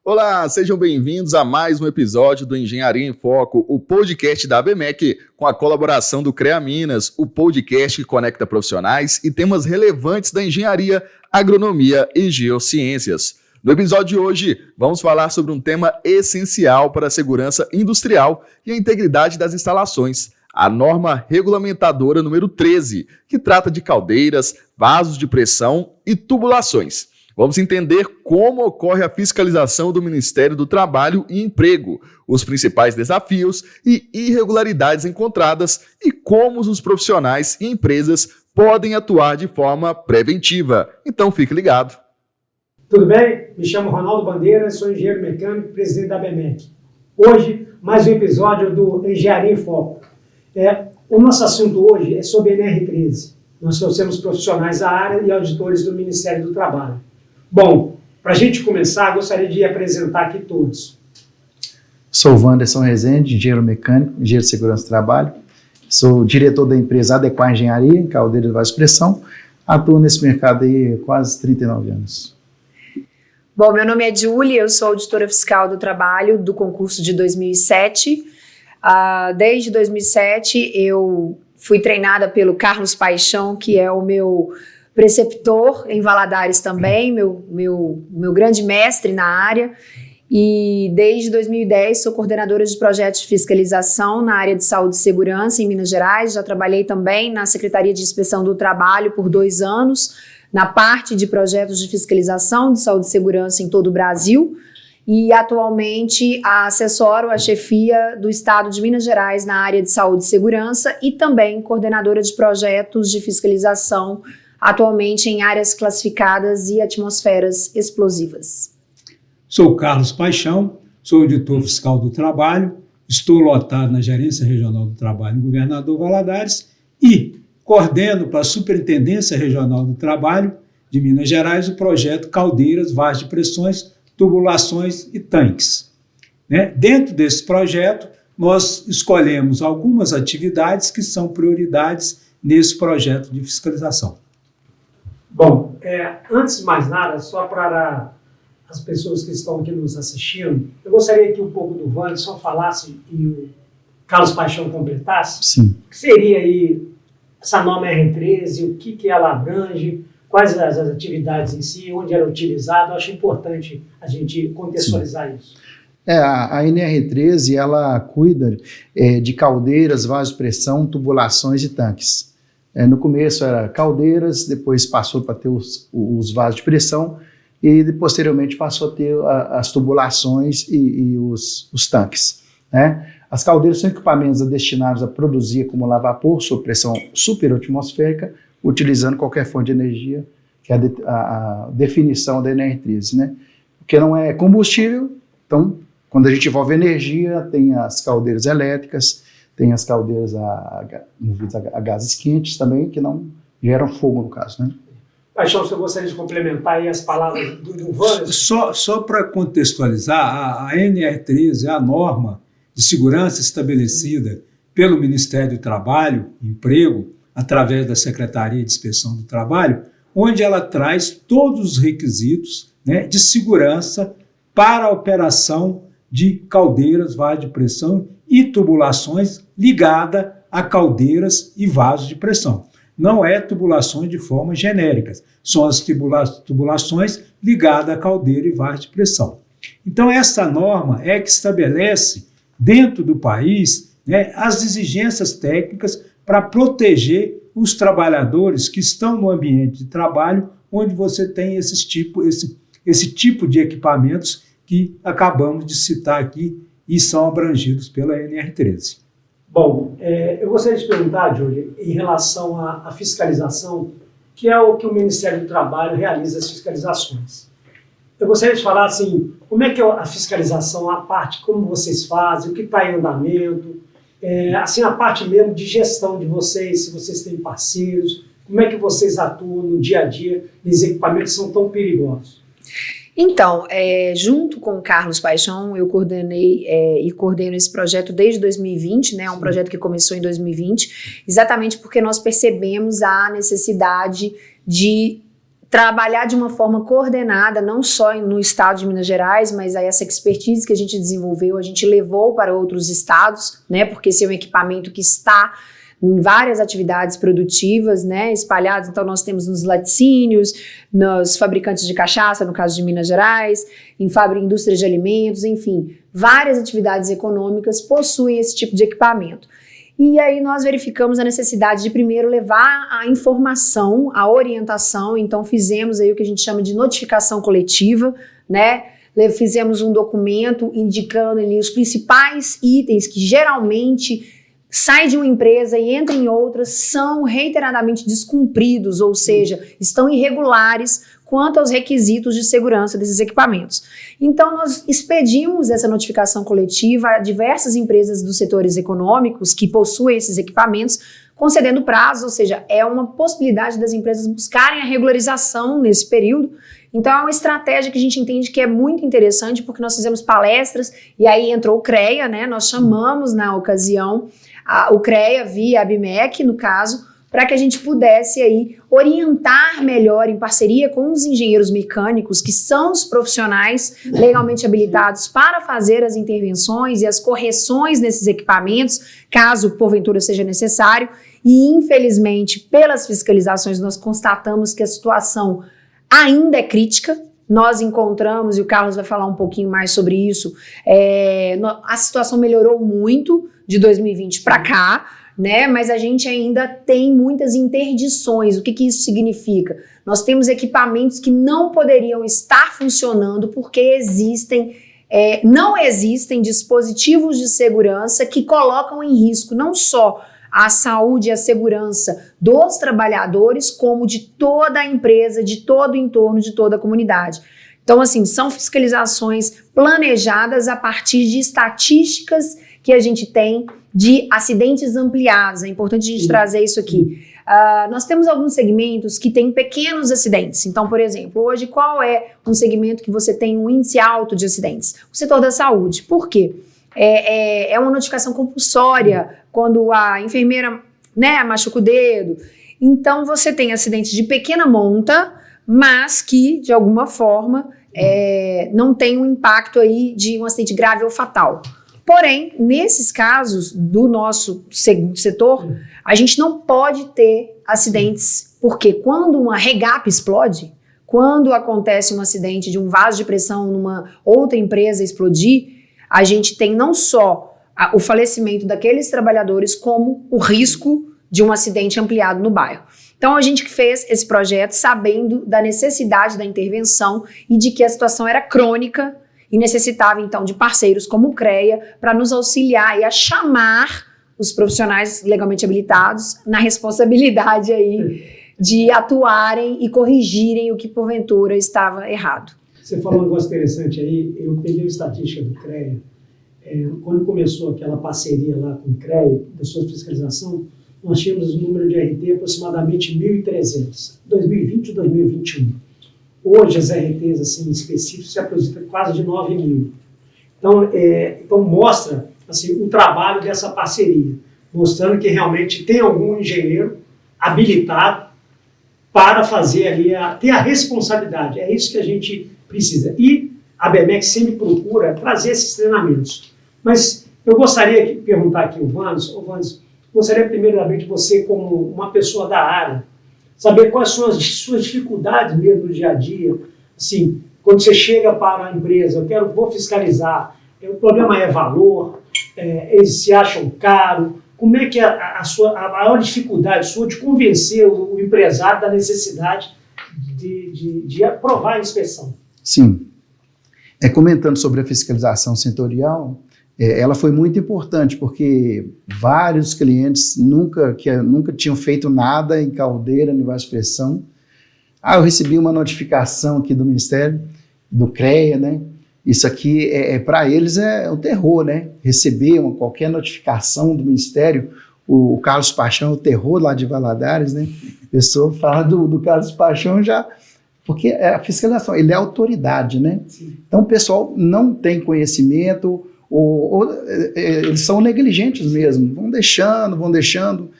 Olá, sejam bem-vindos a mais um episódio do Engenharia em Foco, o podcast da ABMEC, com a colaboração do CREA Minas, o podcast que conecta profissionais e temas relevantes da engenharia, agronomia e geociências. No episódio de hoje, vamos falar sobre um tema essencial para a segurança industrial e a integridade das instalações, a norma regulamentadora número 13, que trata de caldeiras, vasos de pressão e tubulações. Vamos entender como ocorre a fiscalização do Ministério do Trabalho e Emprego, os principais desafios e irregularidades encontradas e como os profissionais e empresas podem atuar de forma preventiva. Então fique ligado. Tudo bem? Me chamo Ronaldo Bandeira, sou engenheiro mecânico e presidente da ABMEC. Hoje, mais um episódio do Engenharia em Foco. O nosso assunto hoje é sobre a NR13. Nós trouxemos profissionais da área e auditores do Ministério do Trabalho. Bom, para a gente começar, gostaria de apresentar aqui todos. Sou o Wanderson Rezende, engenheiro mecânico, engenheiro de segurança do trabalho. Sou diretor da empresa Adequar Engenharia, em Caldeiras de Vasos de Pressão. Atuo nesse mercado aí há quase 39 anos. Bom, meu nome é Julie, eu sou auditora fiscal do trabalho do concurso de 2007. Desde 2007 eu fui treinada pelo Carlos Paixão, que é o meu preceptor em Valadares também, meu grande mestre na área, e desde 2010 sou coordenadora de projetos de fiscalização na área de saúde e segurança em Minas Gerais. Já trabalhei também na Secretaria de Inspeção do Trabalho por 2 anos, na parte de projetos de fiscalização de saúde e segurança em todo o Brasil, e atualmente assessoro a chefia do Estado de Minas Gerais na área de saúde e segurança e também coordenadora de projetos de fiscalização atualmente em áreas classificadas e atmosferas explosivas. Sou Carlos Paixão, sou auditor fiscal do trabalho, estou lotado na Gerência Regional do Trabalho em Governador Valadares e coordeno para a Superintendência Regional do Trabalho de Minas Gerais o projeto Caldeiras, Vasos de Pressões, Tubulações e Tanques. Dentro desse projeto, nós escolhemos algumas atividades que são prioridades nesse projeto de fiscalização. Bom, antes de mais nada, só para as pessoas que estão aqui nos assistindo, eu gostaria que um pouco do Wanderson falasse e o Carlos Paixão completasse. Sim. O que seria aí essa norma R13, o que ela abrange, quais as atividades em si, onde era utilizada. Eu acho importante a gente contextualizar Sim. isso. A NR13, ela cuida de caldeiras, vasos de pressão, tubulações e tanques. No começo era caldeiras, depois passou para ter os vasos de pressão e posteriormente passou a ter as tubulações e os tanques. As caldeiras são equipamentos destinados a produzir e acumular vapor sob pressão superatmosférica, utilizando qualquer fonte de energia, que é a definição da NR13. Porque não é combustível, então quando a gente envolve energia, tem as caldeiras elétricas, tem as caldeiras movidas a gases quentes também, que não geram fogo, no caso. Paixão, se eu gostaria de complementar aí as palavras do Wanderson. Só para contextualizar, a NR13 é a norma de segurança estabelecida pelo Ministério do Trabalho e Emprego, através da Secretaria de Inspeção do Trabalho, onde ela traz todos os requisitos de segurança para a operação de caldeiras, vasos de pressão e tubulações ligada a caldeiras e vasos de pressão. Não é tubulações de forma genéricas, são as tubulações ligadas a caldeira e vaso de pressão. Então essa norma é que estabelece dentro do país as exigências técnicas para proteger os trabalhadores que estão no ambiente de trabalho onde você tem esse tipo de equipamentos que acabamos de citar aqui e são abrangidos pela NR13. Bom, eu gostaria de perguntar, Júlia, em relação à fiscalização, que é o que o Ministério do Trabalho realiza as fiscalizações. Eu gostaria de falar assim, como é que é a fiscalização, a parte, como vocês fazem, o que está em andamento, assim, a parte mesmo de gestão de vocês, se vocês têm parceiros, como é que vocês atuam no dia a dia nesses equipamentos que são tão perigosos? Então, junto com o Carlos Paixão, eu coordenei e coordeno esse projeto desde 2020, né? É um projeto que começou em 2020, exatamente porque nós percebemos a necessidade de trabalhar de uma forma coordenada, não só no estado de Minas Gerais, mas aí essa expertise que a gente desenvolveu, a gente levou para outros estados, né? Porque esse é um equipamento que está em várias atividades produtivas, né, espalhadas. Então, nós temos nos laticínios, nos fabricantes de cachaça, no caso de Minas Gerais, em indústrias de alimentos, enfim, várias atividades econômicas possuem esse tipo de equipamento. E aí nós verificamos a necessidade de primeiro levar a informação, a orientação. Então, fizemos aí o que a gente chama de notificação coletiva, né? Fizemos um documento indicando ali os principais itens que geralmente sai de uma empresa e entra em outras, são reiteradamente descumpridos, ou seja, estão irregulares quanto aos requisitos de segurança desses equipamentos. Então, nós expedimos essa notificação coletiva a diversas empresas dos setores econômicos que possuem esses equipamentos, concedendo prazos, ou seja, é uma possibilidade das empresas buscarem a regularização nesse período. Então, é uma estratégia que a gente entende que é muito interessante, porque nós fizemos palestras, e aí entrou o CREA, né? Nós chamamos na ocasião o CREA via ABMEC, no caso, para que a gente pudesse aí orientar melhor em parceria com os engenheiros mecânicos, que são os profissionais legalmente habilitados para fazer as intervenções e as correções nesses equipamentos, caso porventura seja necessário. E infelizmente, pelas fiscalizações, nós constatamos que a situação ainda é crítica. Nós encontramos, e o Carlos vai falar um pouquinho mais sobre isso, a situação melhorou muito de 2020 para cá, né? Mas a gente ainda tem muitas interdições. O que isso significa? Nós temos equipamentos que não poderiam estar funcionando porque não existem dispositivos de segurança que colocam em risco não só a saúde e a segurança dos trabalhadores, como de toda a empresa, de todo o entorno, de toda a comunidade. Então, assim, são fiscalizações planejadas a partir de estatísticas que a gente tem de acidentes ampliados. É importante a gente trazer isso aqui. Nós temos alguns segmentos que têm pequenos acidentes. Então, por exemplo, hoje qual é um segmento que você tem um índice alto de acidentes? O setor da saúde. Por quê? É uma notificação compulsória quando a enfermeira, né, machuca o dedo. Então, você tem acidentes de pequena monta, mas que, de alguma forma, não tem um impacto aí de um acidente grave ou fatal. Porém, nesses casos do nosso setor, a gente não pode ter acidentes, porque quando uma regap explode, quando acontece um acidente de um vaso de pressão numa outra empresa explodir, a gente tem não só o falecimento daqueles trabalhadores, como o risco de um acidente ampliado no bairro. Então, a gente fez esse projeto sabendo da necessidade da intervenção e de que a situação era crônica e necessitava, então, de parceiros como o CREA para nos auxiliar e a chamar os profissionais legalmente habilitados na responsabilidade aí de atuarem e corrigirem o que, porventura, estava errado. Você falou um negócio interessante aí, eu peguei a estatística do CREA, quando começou aquela parceria lá com o CREA, da sua fiscalização, nós tínhamos um número de RT aproximadamente 1.300, 2020 e 2021. Hoje, as RTs assim, específicas se aproximam quase de 9.000. Então mostra assim, o trabalho dessa parceria, mostrando que realmente tem algum engenheiro habilitado para fazer ali, ter a responsabilidade. É isso que a gente precisa. E a ABMEC sempre procura trazer esses treinamentos. Mas eu gostaria de perguntar aqui ao Vannes, gostaria primeiramente você, como uma pessoa da área, saber quais são as suas dificuldades mesmo no dia a dia. Assim, quando você chega para a empresa, vou fiscalizar, o problema é valor, eles se acham caro. Como é que a maior dificuldade sua de convencer o empresário da necessidade de aprovar a inspeção? Sim. Comentando sobre a fiscalização setorial, ela foi muito importante, porque vários clientes nunca tinham feito nada em caldeira, em vaso de pressão. Eu recebi uma notificação aqui do Ministério, do CREA, né? Isso aqui, para eles, é um terror, né? Receber qualquer notificação do Ministério, o Carlos Paixão é o terror lá de Valadares, né? A pessoa fala do Carlos Paixão já... Porque a fiscalização, ele é autoridade, né? Sim. Então o pessoal não tem conhecimento, ou eles são negligentes mesmo, vão deixando.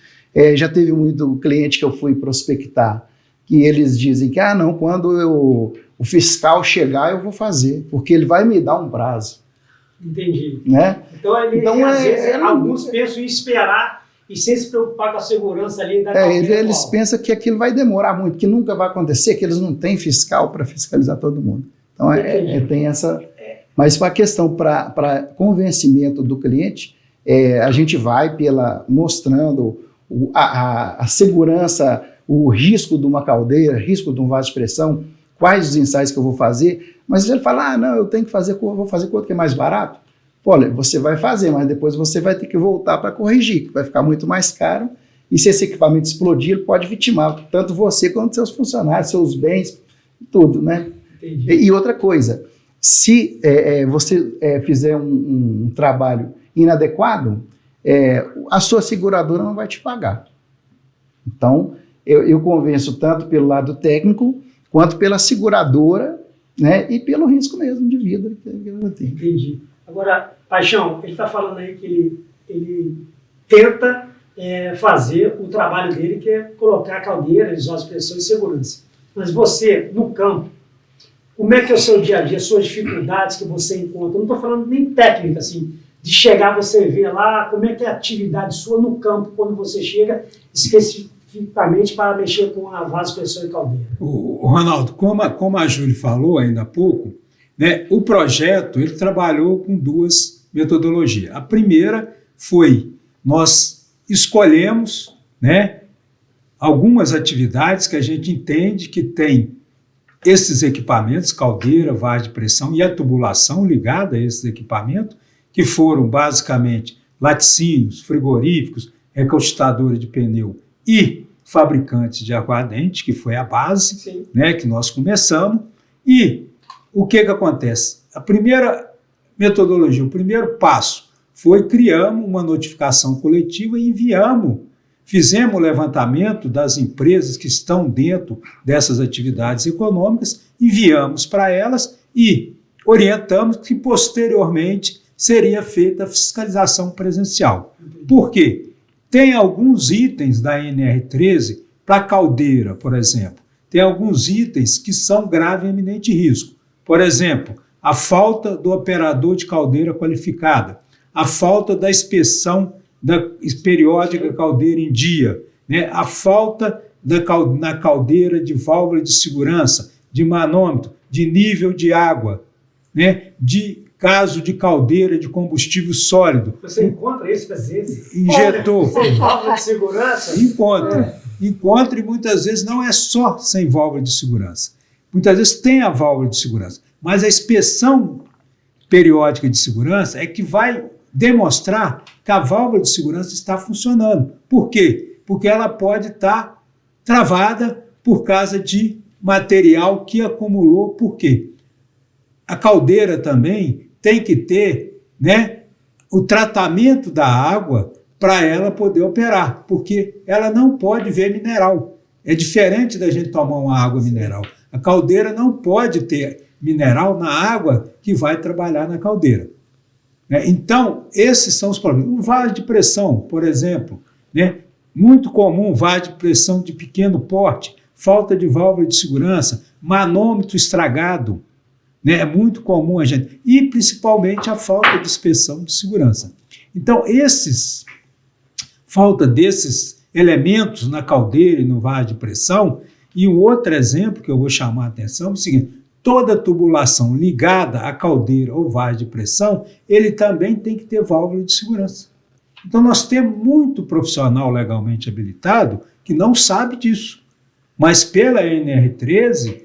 Já teve muito cliente que eu fui prospectar, que eles dizem que, não, quando o fiscal chegar eu vou fazer, porque ele vai me dar um prazo. Entendi. Né? Então, às vezes, alguns pensam em esperar e sem se preocupar com a segurança ali da caldeira. Eles pensam que aquilo vai demorar muito, que nunca vai acontecer, que eles não têm fiscal para fiscalizar todo mundo. Então, tem essa... Mas para a questão, para convencimento do cliente, a gente vai mostrando a segurança, o risco de uma caldeira, risco de um vaso de pressão, quais os ensaios que eu vou fazer, mas ele fala, não, eu tenho que fazer, vou fazer com outro que é mais barato. Olha, você vai fazer, mas depois você vai ter que voltar para corrigir, que vai ficar muito mais caro, e se esse equipamento explodir, ele pode vitimar tanto você quanto seus funcionários, seus bens, tudo, né? Entendi. E outra coisa, se você fizer um trabalho inadequado, a sua seguradora não vai te pagar. Então, eu convenço tanto pelo lado técnico, quanto pela seguradora, né, e pelo risco mesmo de vida que eu tenho. Entendi. Agora, Paixão, ele está falando aí que ele tenta fazer o trabalho dele, que é colocar caldeiras, exaustores de pressão e segurança. Mas você, no campo, como é que é o seu dia a dia, suas dificuldades que você encontra? Eu não estou falando nem técnica, assim, de chegar, você ver lá, como é que é a atividade sua no campo, quando você chega especificamente para mexer com a vaso, pressão e caldeira. O Ronaldo, como a Júlia falou ainda há pouco, né, o projeto ele trabalhou com duas metodologias. A primeira foi, nós escolhemos, né, algumas atividades que a gente entende que tem esses equipamentos, caldeira, vaso de pressão e a tubulação ligada a esses equipamentos, que foram basicamente laticínios, frigoríficos, recaustadores de pneu e fabricantes de aguardente, que foi a base, né, que nós começamos. E o que acontece? A primeira metodologia, o primeiro passo foi criamos uma notificação coletiva e fizemos o levantamento das empresas que estão dentro dessas atividades econômicas, enviamos para elas e orientamos que posteriormente seria feita a fiscalização presencial. Por quê? Tem alguns itens da NR13 para caldeira, por exemplo. Tem alguns itens que são grave e eminente risco. Por exemplo, a falta do operador de caldeira qualificada, a falta da inspeção periódica caldeira em dia, né? A falta na caldeira de válvula de segurança, de manômetro, de nível de água, né? De caso de caldeira de combustível sólido. Você encontra isso às vezes? Injetor. Sem válvula de segurança? Encontra e muitas vezes não é só sem válvula de segurança. Muitas vezes tem a válvula de segurança, mas a inspeção periódica de segurança é que vai demonstrar que a válvula de segurança está funcionando. Por quê? Porque ela pode estar travada por causa de material que acumulou. Por quê? A caldeira também tem que ter, né, o tratamento da água para ela poder operar, porque ela não pode ver mineral. É diferente da gente tomar uma água mineral. A caldeira não pode ter mineral na água que vai trabalhar na caldeira. Então, esses são os problemas. O vaso de pressão, por exemplo, né? Muito comum, vaso de pressão de pequeno porte, falta de válvula de segurança, manômetro estragado, né? É muito comum a gente. E, principalmente, a falta de inspeção de segurança. Então, falta desses elementos na caldeira e no vaso de pressão. E um outro exemplo que eu vou chamar a atenção é o seguinte: toda tubulação ligada à caldeira ou vaso de pressão, ele também tem que ter válvula de segurança. Então nós temos muito profissional legalmente habilitado que não sabe disso. Mas pela NR13,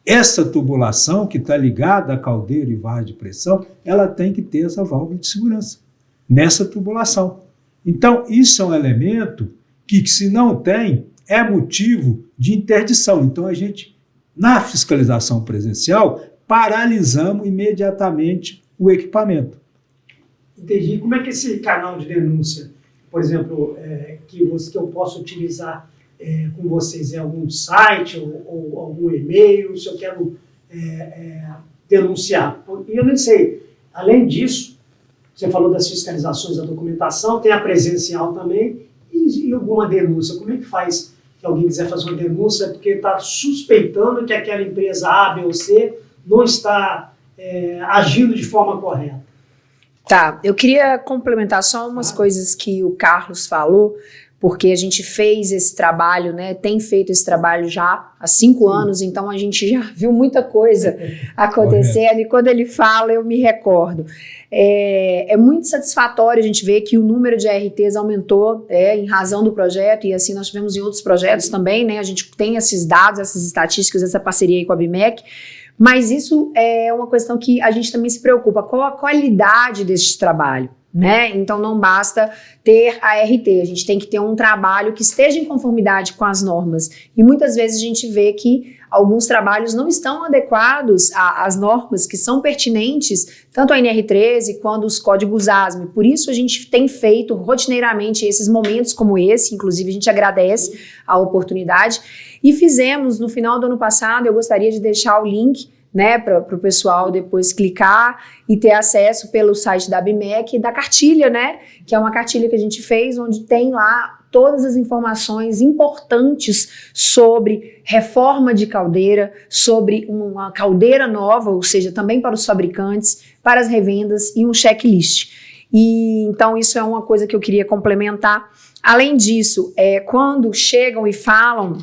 essa tubulação que está ligada à caldeira e vaso de pressão, ela tem que ter essa válvula de segurança nessa tubulação. Então isso é um elemento que se não tem, é motivo de interdição. Então a gente, na fiscalização presencial, paralisamos imediatamente o equipamento. Entendi. Como é que esse canal de denúncia, por exemplo, que eu posso utilizar com vocês, é algum site ou algum e-mail, se eu quero denunciar? E eu não sei, além disso, você falou das fiscalizações da documentação, tem a presencial também, e alguma denúncia. Como é que faz que alguém quiser fazer uma denúncia, é porque está suspeitando que aquela empresa A, B ou C não está agindo de forma correta. Tá, eu queria complementar só umas coisas que o Carlos falou, porque a gente fez esse trabalho, né, tem feito esse trabalho já há 5 anos, então a gente já viu muita coisa acontecendo, e quando ele fala eu me recordo. É muito satisfatório a gente ver que o número de ARTs aumentou em razão do projeto, e assim nós tivemos em outros projetos também, né, a gente tem esses dados, essas estatísticas, essa parceria aí com a BMEC, mas isso é uma questão que a gente também se preocupa, qual a qualidade desse trabalho, né? Então não basta ter a ART, a gente tem que ter um trabalho que esteja em conformidade com as normas, e muitas vezes a gente vê que alguns trabalhos não estão adequados às normas que são pertinentes, tanto a NR13 quanto os códigos ASME. Por isso a gente tem feito rotineiramente esses momentos como esse, inclusive a gente agradece a oportunidade, e fizemos no final do ano passado, eu gostaria de deixar o link, né, para o pessoal depois clicar e ter acesso pelo site da BMEC da cartilha, né, que é uma cartilha que a gente fez, onde tem lá todas as informações importantes sobre reforma de caldeira, sobre uma caldeira nova, ou seja, também para os fabricantes, para as revendas e um checklist. E então isso é uma coisa que eu queria complementar. Além disso, quando chegam e falam,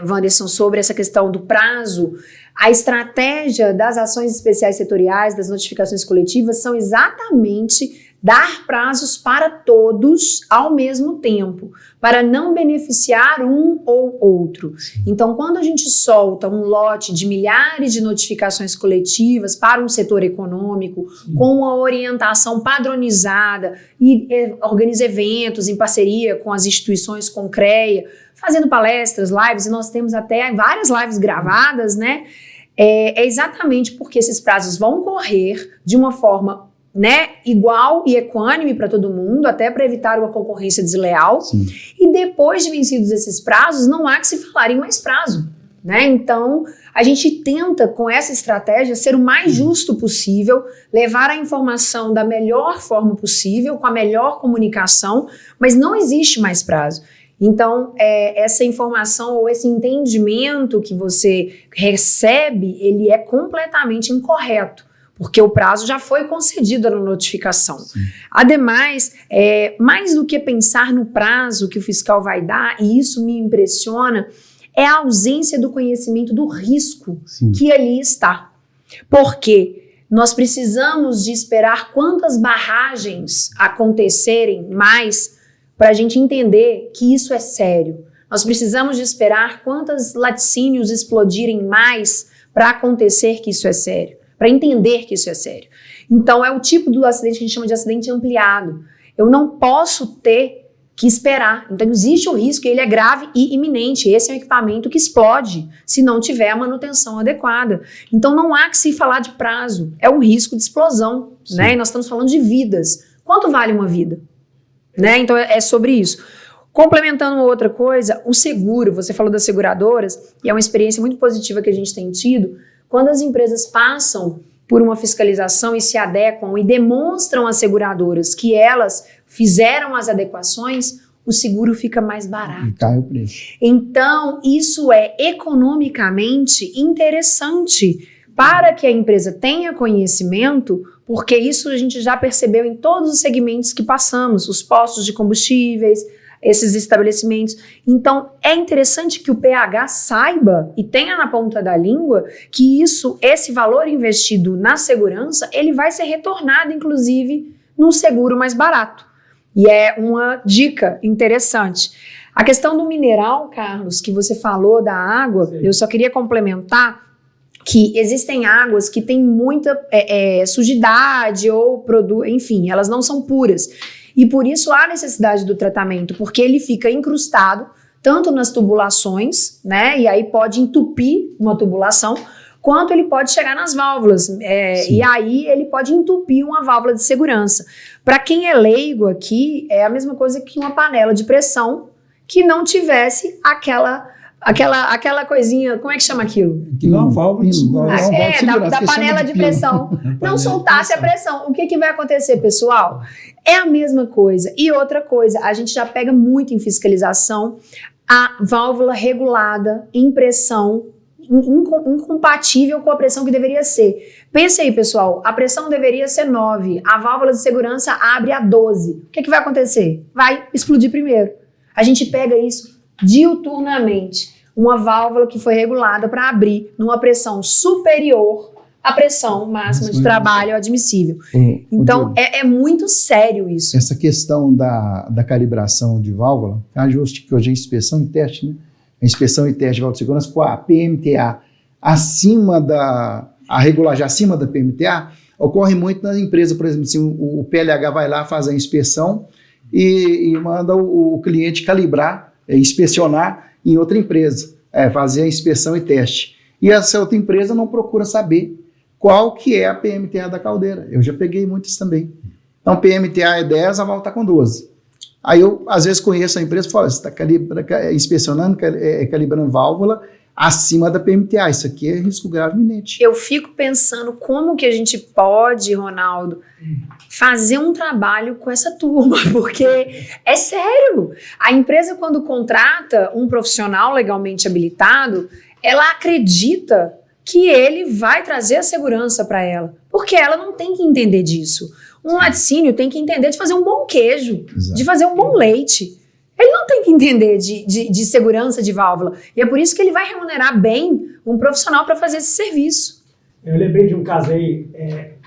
Wanderson, sobre essa questão do prazo, a estratégia das ações especiais setoriais, das notificações coletivas, são exatamente dar prazos para todos ao mesmo tempo, para não beneficiar um ou outro. Então, quando a gente solta um lote de milhares de notificações coletivas para um setor econômico, com uma orientação padronizada, e organiza eventos em parceria com as instituições, com o CREA, fazendo palestras, lives, e nós temos até várias lives gravadas, né? É exatamente porque esses prazos vão correr de uma forma, né, igual e equânime para todo mundo, até para evitar uma concorrência desleal. Sim. E depois de vencidos esses prazos, não há que se falar em mais prazo, né? Então, a gente tenta, com essa estratégia, ser o mais justo possível, levar a informação da melhor forma possível, com a melhor comunicação, mas não existe mais prazo. Então, essa informação ou esse entendimento que você recebe, ele é completamente incorreto, porque o prazo já foi concedido na notificação. Sim. Ademais, mais do que pensar no prazo que o fiscal vai dar, e isso me impressiona, é a ausência do conhecimento do risco. Sim. Que ali está. Porque nós precisamos de esperar quantas barragens acontecerem mais para a gente entender que isso é sério. Nós precisamos de esperar quantos laticínios explodirem mais para acontecer que isso é sério, para entender que isso é sério. Então, é o tipo do acidente que a gente chama de acidente ampliado. Eu não posso ter que esperar. Então, existe o risco e ele é grave e iminente. Esse é um equipamento que explode se não tiver a manutenção adequada. Então, não há que se falar de prazo. É um risco de explosão, né? E nós estamos falando de vidas. Quanto vale uma vida? Né? Então é sobre isso. Complementando uma outra coisa, o seguro, você falou das seguradoras, e é uma experiência muito positiva que a gente tem tido, quando as empresas passam por uma fiscalização e se adequam e demonstram às seguradoras que elas fizeram as adequações, o seguro fica mais barato. Cai o preço. Então, isso é economicamente interessante para que a empresa tenha conhecimento, porque isso a gente já percebeu em todos os segmentos que passamos, os postos de combustíveis, esses estabelecimentos. Então, é interessante que o PH saiba e tenha na ponta da língua que esse valor investido na segurança, ele vai ser retornado, inclusive, num seguro mais barato. E é uma dica interessante. A questão do mineral, Carlos, que você falou da água, sim, eu só queria complementar que existem águas que têm muita sujidade ou enfim, elas não são puras. E por isso há necessidade do tratamento, porque ele fica incrustado tanto nas tubulações, né, e aí pode entupir uma tubulação, quanto ele pode chegar nas válvulas, e aí ele pode entupir uma válvula de segurança. Para quem é leigo aqui, é a mesma coisa que uma panela de pressão que não tivesse aquela coisinha, como é que chama aquilo? Aquilo é uma válvula de segurança. Da panela de pressão. Não soltasse a pressão. O que vai acontecer, pessoal? É a mesma coisa. E outra coisa, a gente já pega muito em fiscalização a válvula regulada em pressão incompatível com a pressão que deveria ser. Pensa aí, pessoal, a pressão deveria ser 9, a válvula de segurança abre a 12. O que vai acontecer? Vai explodir primeiro. A gente pega isso diuturnamente. Uma válvula que foi regulada para abrir numa pressão superior à pressão máxima de trabalho admissível. Então, é muito sério isso. Essa questão da calibração de válvula, ajuste que hoje é inspeção e teste, né? A inspeção e teste de válvula de segurança com a PMTA a regulagem acima da PMTA, ocorre muito na empresa, por exemplo, assim, o PLH vai lá, faz a inspeção e manda o cliente calibrar, inspecionar em outra empresa, fazer a inspeção e teste. E essa outra empresa não procura saber qual que é a PMTA da caldeira. Eu já peguei muitas também. Então, PMTA é 10, a válvula está com 12. Aí eu, às vezes, conheço a empresa e falo, você está inspecionando, calibrando válvula acima da PMTA. Isso aqui é risco grave iminente. Eu fico pensando como que a gente pode, Ronaldo, fazer um trabalho com essa turma, porque é sério. A empresa, quando contrata um profissional legalmente habilitado, ela acredita que ele vai trazer a segurança para ela, porque ela não tem que entender disso. Um laticínio tem que entender de fazer um bom queijo, Exato. De fazer um bom leite. Ele não tem que entender de segurança de válvula. E é por isso que ele vai remunerar bem um profissional para fazer esse serviço. Eu lembrei de um caso aí,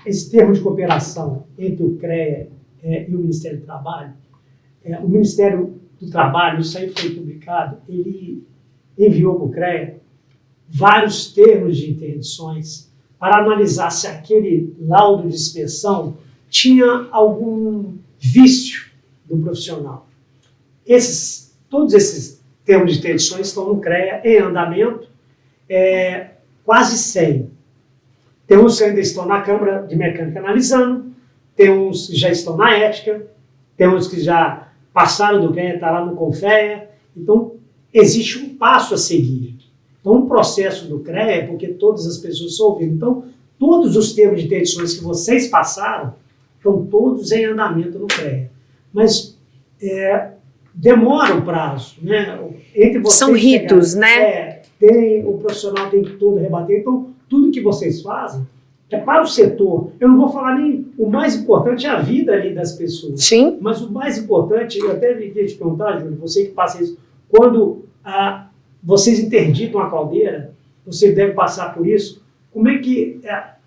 esse termo de cooperação entre o CREA e o Ministério do Trabalho. O Ministério do Trabalho, isso aí foi publicado, ele enviou para o CREA vários termos de interdições para analisar se aquele laudo de inspeção tinha algum vício do profissional. Todos esses termos de interdições estão no CREA em andamento, quase 100. Tem uns que ainda estão na Câmara de Mecânica analisando, tem uns que já estão na ética, tem uns que já passaram do CREA, está lá no CONFEA. Então, existe um passo a seguir. Então, o processo do CREA é porque todas as pessoas estão ouvindo. Então, todos os termos de interdições que vocês passaram estão todos em andamento no CREA. Mas demora o prazo, né? Entre vocês são ritos, né? O profissional tem que todo rebater. Então, tudo que vocês fazem é para o setor. Eu não vou falar nem... O mais importante é a vida ali das pessoas. Sim. Mas o mais importante, eu até queria te perguntar, Júlio, você que passa isso, quando vocês interditam a caldeira, você deve passar por isso, como é que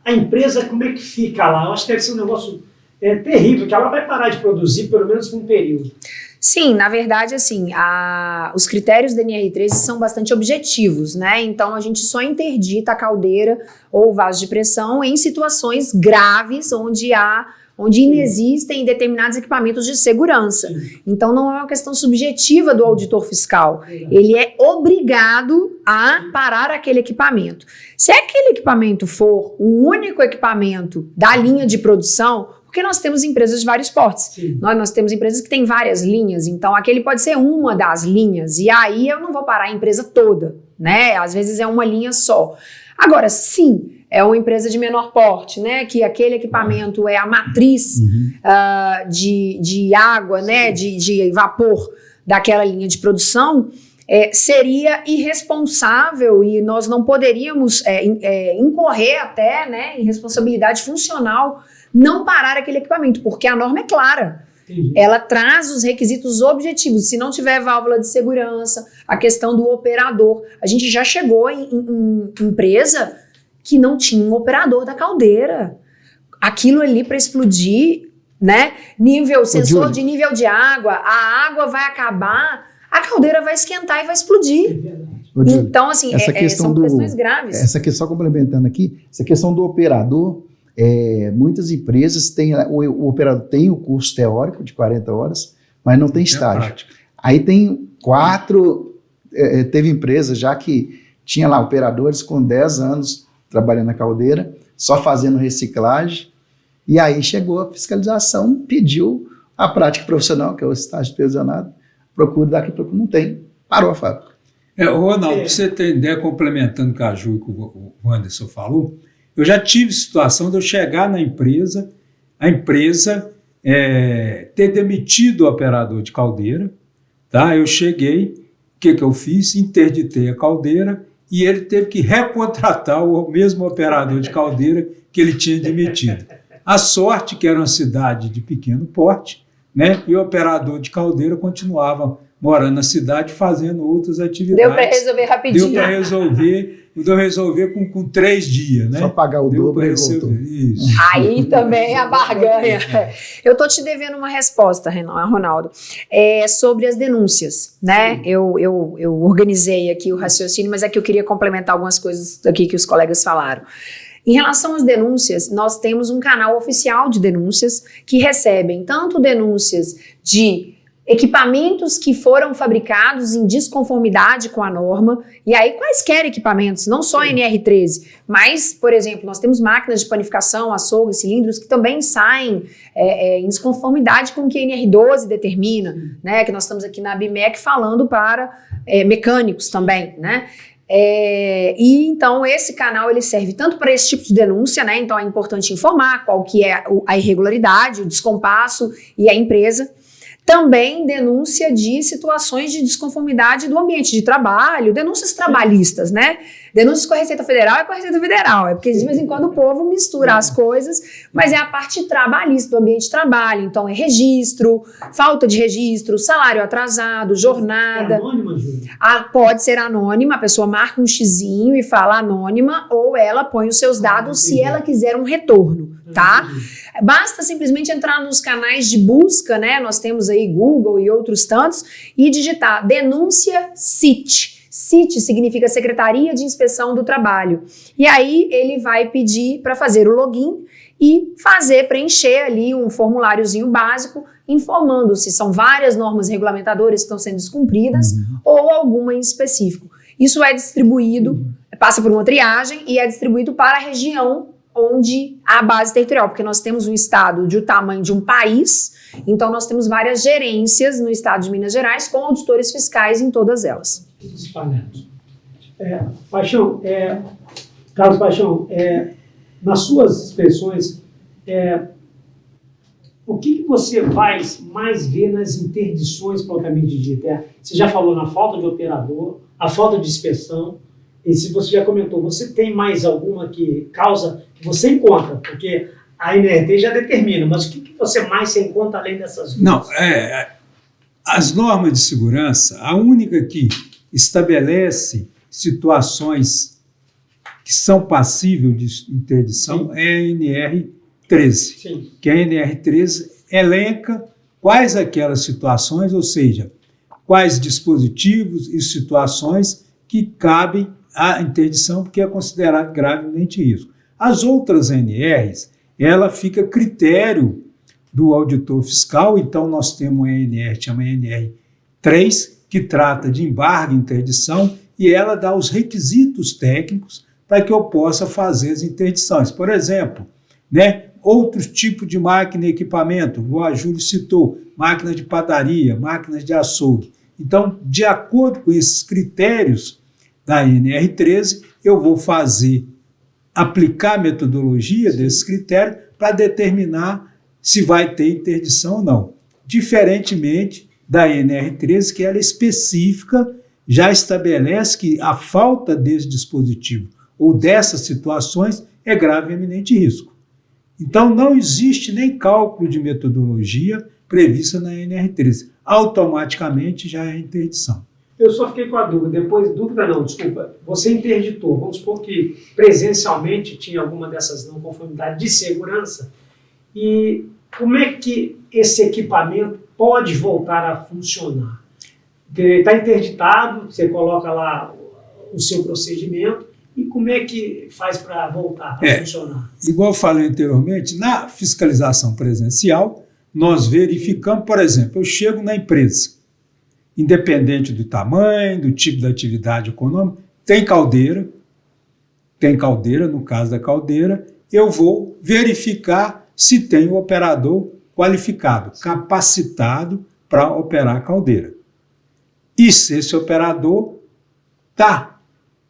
a empresa, como é que fica lá? Eu acho que deve ser um negócio terrível, que ela vai parar de produzir pelo menos por um período. Sim, na verdade, assim, os critérios da NR13 são bastante objetivos, né? Então, a gente só interdita a caldeira ou vaso de pressão em situações graves, onde inexistem determinados equipamentos de segurança. Sim. Então, não é uma questão subjetiva do auditor fiscal. Ele é obrigado a parar aquele equipamento. Se aquele equipamento for o único equipamento da linha de produção, porque nós temos empresas de vários portes. Nós temos empresas que têm várias linhas, então aquele pode ser uma das linhas, e aí eu não vou parar a empresa toda, né? Às vezes é uma linha só. Agora, sim, é uma empresa de menor porte, né? Que aquele equipamento é a matriz de água, né? De vapor daquela linha de produção, seria irresponsável e nós não poderíamos incorrer até, né, em responsabilidade funcional não parar aquele equipamento, porque a norma é clara. Entendi. Ela traz os requisitos objetivos. Se não tiver válvula de segurança, a questão do operador. A gente já chegou em empresa que não tinha um operador da caldeira. Aquilo ali para explodir, né? Sensor de nível de água, a água vai acabar, a caldeira vai esquentar e vai explodir. Então, assim, são questões graves. Essa questão, complementando aqui, essa questão do operador, muitas empresas têm, o operador tem o curso teórico de 40 horas, mas não tem estágio. Aí tem 4, teve empresas já que tinha lá operadores com 10 anos trabalhando na caldeira, só fazendo reciclagem, e aí chegou a fiscalização, pediu a prática profissional, que é o estágio supervisionado, procura daqui, procura, não tem, parou a fábrica. Ronaldo, pra você ter ideia, complementando o que a Ju e o Anderson falou, eu já tive situação de eu chegar na empresa, a empresa ter demitido o operador de caldeira, tá? Eu cheguei, que eu fiz? Interditei a caldeira e ele teve que recontratar o mesmo operador de caldeira que ele tinha demitido. A sorte que era uma cidade de pequeno porte, né? E o operador de caldeira continuava morando na cidade fazendo outras atividades. Deu para resolver rapidinho. Deu para resolver com 3 dias, né? Só pagar o dobro e voltou. Isso. Aí também a barganha. Eu tô te devendo uma resposta, Ronaldo, sobre as denúncias, né? Eu organizei aqui o raciocínio, mas é que eu queria complementar algumas coisas aqui que os colegas falaram. Em relação às denúncias, nós temos um canal oficial de denúncias que recebem tanto denúncias de equipamentos que foram fabricados em desconformidade com a norma, e aí quaisquer equipamentos, não só NR13, mas, por exemplo, nós temos máquinas de panificação, açougue, cilindros, que também saem em desconformidade com o que a NR12 determina, né, que nós estamos aqui na ABMEC falando para mecânicos também, né. E então esse canal ele serve tanto para esse tipo de denúncia, né, então é importante informar qual que é a irregularidade, o descompasso e a empresa. Também denúncia de situações de desconformidade do ambiente de trabalho, denúncias trabalhistas, né? Denúncias com a Receita Federal é com a Receita Federal, porque de vez em quando o povo mistura as coisas, mas é a parte trabalhista do ambiente de trabalho, então é registro, falta de registro, salário atrasado, jornada. É anônima, Júlia? Pode ser anônima, a pessoa marca um xizinho e fala anônima, ou ela põe os seus dados se ela quiser um retorno, tá? Basta simplesmente entrar nos canais de busca, né? Nós temos aí Google e outros tantos, e digitar denúncia CIT. CIT significa Secretaria de Inspeção do Trabalho. E aí ele vai pedir para fazer o login e preencher ali um formuláriozinho básico, informando se são várias normas regulamentadoras que estão sendo descumpridas ou alguma em específico. Isso é distribuído, passa por uma triagem e é distribuído para a região onde há a base territorial, porque nós temos um estado do tamanho de um país, então nós temos várias gerências no estado de Minas Gerais com auditores fiscais em todas elas. Espalhados. Paixão, Carlos Paixão, nas suas inspeções, o que você vai mais ver nas interdições propriamente ditas? Você já falou na falta de operador, a falta de inspeção, e se você já comentou, você tem mais alguma que você encontra? Porque a NRT já determina, mas o que você mais encontra além dessas duas? Não, as normas de segurança, a única que estabelece situações que são passíveis de interdição é a NR13. Sim. Que a NR13 elenca quais aquelas situações, ou seja, quais dispositivos e situações que cabem à interdição, porque é considerado gravemente risco. As outras NRs, ela fica a critério do auditor fiscal, então nós temos uma NR, chama NR3, que trata de embargo e interdição, e ela dá os requisitos técnicos para que eu possa fazer as interdições. Por exemplo, né, outros tipos de máquina e equipamento, o Júlio citou, máquinas de padaria, máquinas de açougue. Então, de acordo com esses critérios da NR13, eu vou aplicar a metodologia desses critérios para determinar se vai ter interdição ou não. Diferentemente da NR13, que ela é específica, já estabelece que a falta desse dispositivo ou dessas situações é grave e eminente risco. Então, não existe nem cálculo de metodologia prevista na NR13. Automaticamente já é interdição. Eu só fiquei com a dúvida, você interditou, vamos supor que presencialmente tinha alguma dessas não conformidades de segurança, e como é que esse equipamento pode voltar a funcionar? Está interditado, você coloca lá o seu procedimento, e como é que faz para voltar, para funcionar? Igual eu falei anteriormente, na fiscalização presencial, nós verificamos, por exemplo, eu chego na empresa, independente do tamanho, do tipo da atividade econômica, tem caldeira, no caso da caldeira, eu vou verificar se tem um operador qualificado, capacitado para operar a caldeira. E se esse operador está